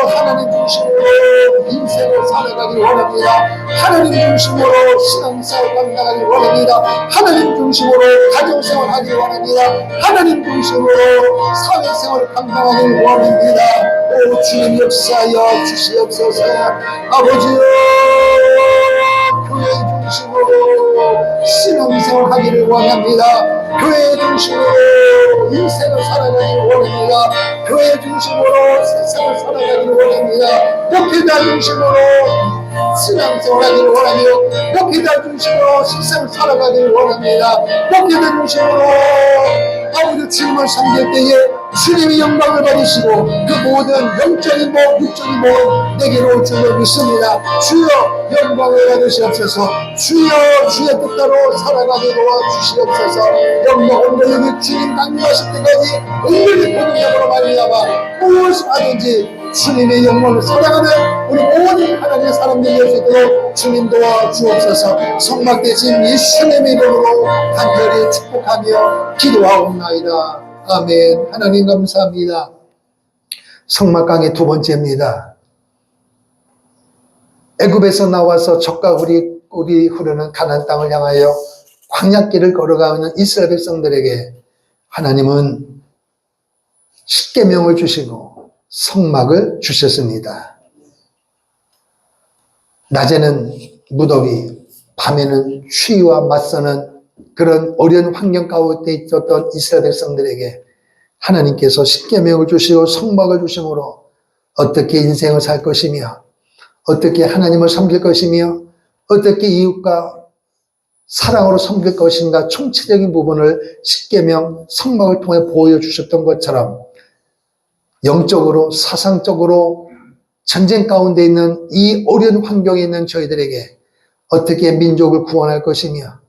하나님 중심으로 인생을 살아가길 원합니다. 하나님 중심으로 신앙생활 감당하길 원합니다. 하나님 중심으로 가정생활 하길 원합니다. 하나님 중심으로 사회생활을 감당하길 원합니다. 오 주님 역사하여 주시옵소서. 아버지여, 교회 중심으로 신앙생활 하기를 원합니다. 교회 중심으로 인생을 살아가기를 원합니다. 교회 중심으로 세상을 살아가기를 원합니다. 목회자 중심으로 신앙생활 하기를 원하며 목회자 중심으로 세상을 살아가기를 원합니다. 목회자 중심으로 아버지 주님을 섬길 때에 주님의 영광을 받으시고 그 모든 영적인 목, 육적인 목 내게로 올 줄을 믿습니다. 주여 영광을 받으시옵소서. 주여 주의 뜻대로 살아가게 도와주시옵소서. 영광 온전히 주님 강림하실 때까지 온전히 보존함으로 말미암아 무엇을 하든지 주님의 영광을 살아가는 우리 모든 하나님의 사람들이 될 수 있도록 주님 도와주옵소서. 성막 대신 예수님의 이름으로 간절히 축복하며 기도하옵나이다. 아멘. 하나님 감사합니다. 성막강의 두 번째입니다. 애굽에서 나와서 적과 꿀이 흐르는 가나안 땅을 향하여 광야길을 걸어가는 이스라엘 백성들에게 하나님은 십계명을 주시고 성막을 주셨습니다. 낮에는 무더위, 밤에는 추위와 맞서는 그런 어려운 환경 가운데 있었던 이스라엘 백성들에게 하나님께서 십계명을 주시고 성막을 주심으로 어떻게 인생을 살 것이며 어떻게 하나님을 섬길 것이며 어떻게 이웃과 사랑으로 섬길 것인가 총체적인 부분을 십계명 성막을 통해 보여주셨던 것처럼 영적으로 사상적으로 전쟁 가운데 있는 이 어려운 환경에 있는 저희들에게 어떻게 민족을 구원할 것이며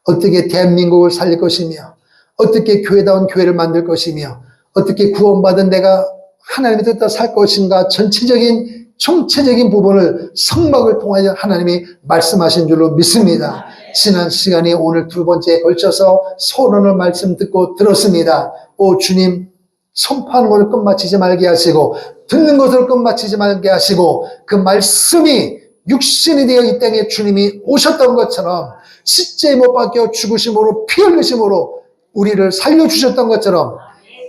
어떻게 대한민국을 살릴 것이며 어떻게 교회다운 교회를 만들 것이며 어떻게 구원받은 내가 하나님의 뜻대로 살 것인가 전체적인 총체적인 부분을 성막을 통하여 하나님이 말씀하신 줄로 믿습니다. 지난 시간에 오늘 두 번째에 걸쳐서 소론을 말씀 듣고 들었습니다. 오 주님, 선포하는 것을 끝마치지 말게 하시고 듣는 것을 끝마치지 말게 하시고 그 말씀이 육신이 되어 이 땅에 주님이 오셨던 것처럼 십자가에 못 박혀 죽으심으로 피 흘리심으로 우리를 살려주셨던 것처럼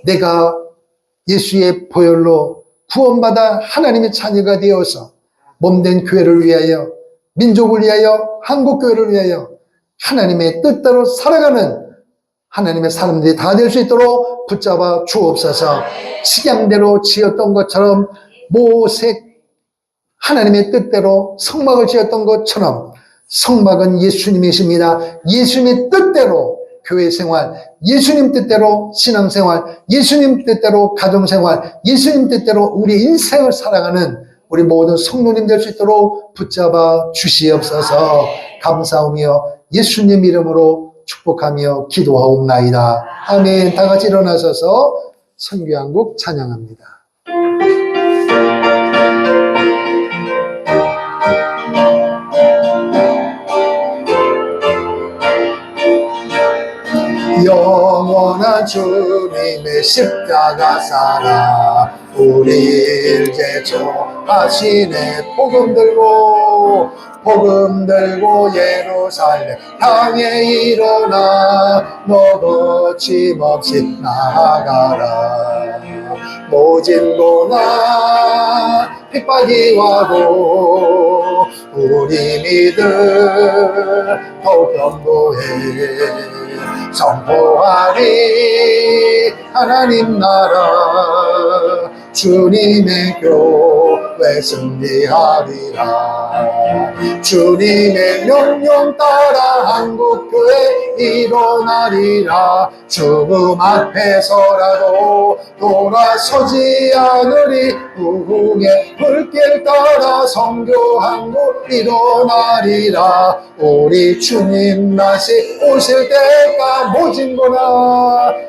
내가 예수의 보혈로 구원받아 하나님의 자녀가 되어서 몸된 교회를 위하여 민족을 위하여 한국교회를 위하여 하나님의 뜻대로 살아가는 하나님의 사람들이 다 될 수 있도록 붙잡아 주옵소서. 식양대로 지었던 것처럼 모색 하나님의 뜻대로 성막을 지었던 것처럼 성막은 예수님이십니다. 예수님의 뜻대로 교회 생활, 예수님 뜻대로 신앙생활, 예수님 뜻대로 가정생활, 예수님 뜻대로 우리 인생을 살아가는 우리 모든 성도님 될 수 있도록 붙잡아 주시옵소서. 감사하며 예수님 이름으로 축복하며 기도하옵나이다. 아멘. 다 같이 일어나셔서 선교한국 찬양합니다. 영원한 주님의 십자가 사랑 우리를 제초하시네. 복음 들고 예루살렘 향해 일어나 너 거침없이 나아가라. 모진 고난 핍박이 와도 우리 믿음 더욱 견고해 선포하리 하나님 나라 주님의 교회 승리하리라. 주님의 명령 따라 한국교회 일어나리라. 죽음 앞에서라도 돌아서지 않으리. 우궁의 불길 따라 선교한국 일어나리라. 우리 주님 다시 오실 때가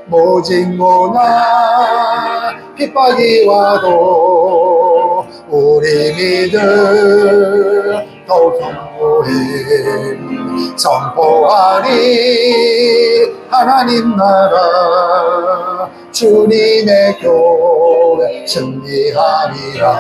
모진 고난 핍박이 와도 우리 믿음 더욱 견고해 선포하리 하나님 나라 주님의 교회 승리하리라.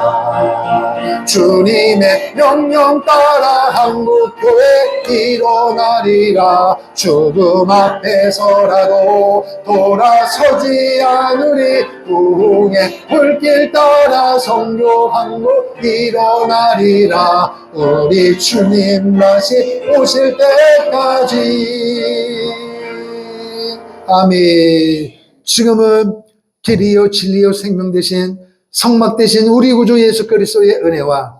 주님의 명령 따라 한국교회 일어나리라. 죽음 앞에서라도 돌아서지 않으리. 우흥의 불길 따라 선교한국 일어나리라. 우리 주님 다시 오실 때까지. 아멘. 지금은 길이요 진리요 생명 되신 성막 되신 우리 구주 예수 그리스도의 은혜와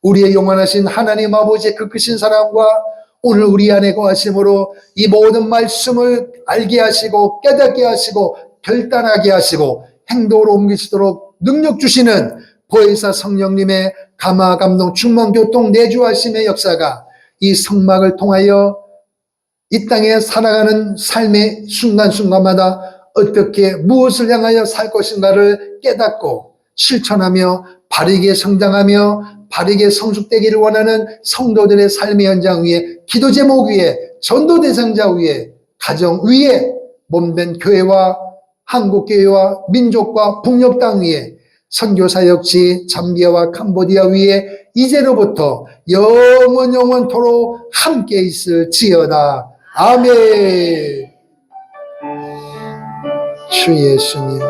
우리의 영원하신 하나님 아버지의 그 크신 사랑과 오늘 우리 안에 거하심으로 이 모든 말씀을 알게 하시고 깨닫게 하시고 결단하게 하시고 행동으로 옮기시도록 능력 주시는 보혜사 성령님의 감화 감동 충만 교통 내주하심의 역사가 이 성막을 통하여 이 땅에 살아가는 삶의 순간순간마다 어떻게 무엇을 향하여 살 것인가를 깨닫고 실천하며 바르게 성장하며 바르게 성숙되기를 원하는 성도들의 삶의 현장 위에 기도 제목 위에 전도 대상자 위에 가정 위에 몸된 교회와 한국교회와 민족과 북녘 땅 위에 선교사역지 잠비아와 캄보디아 위에 이제로부터 영원토록 함께 있을지어다. 아멘. 주 예수님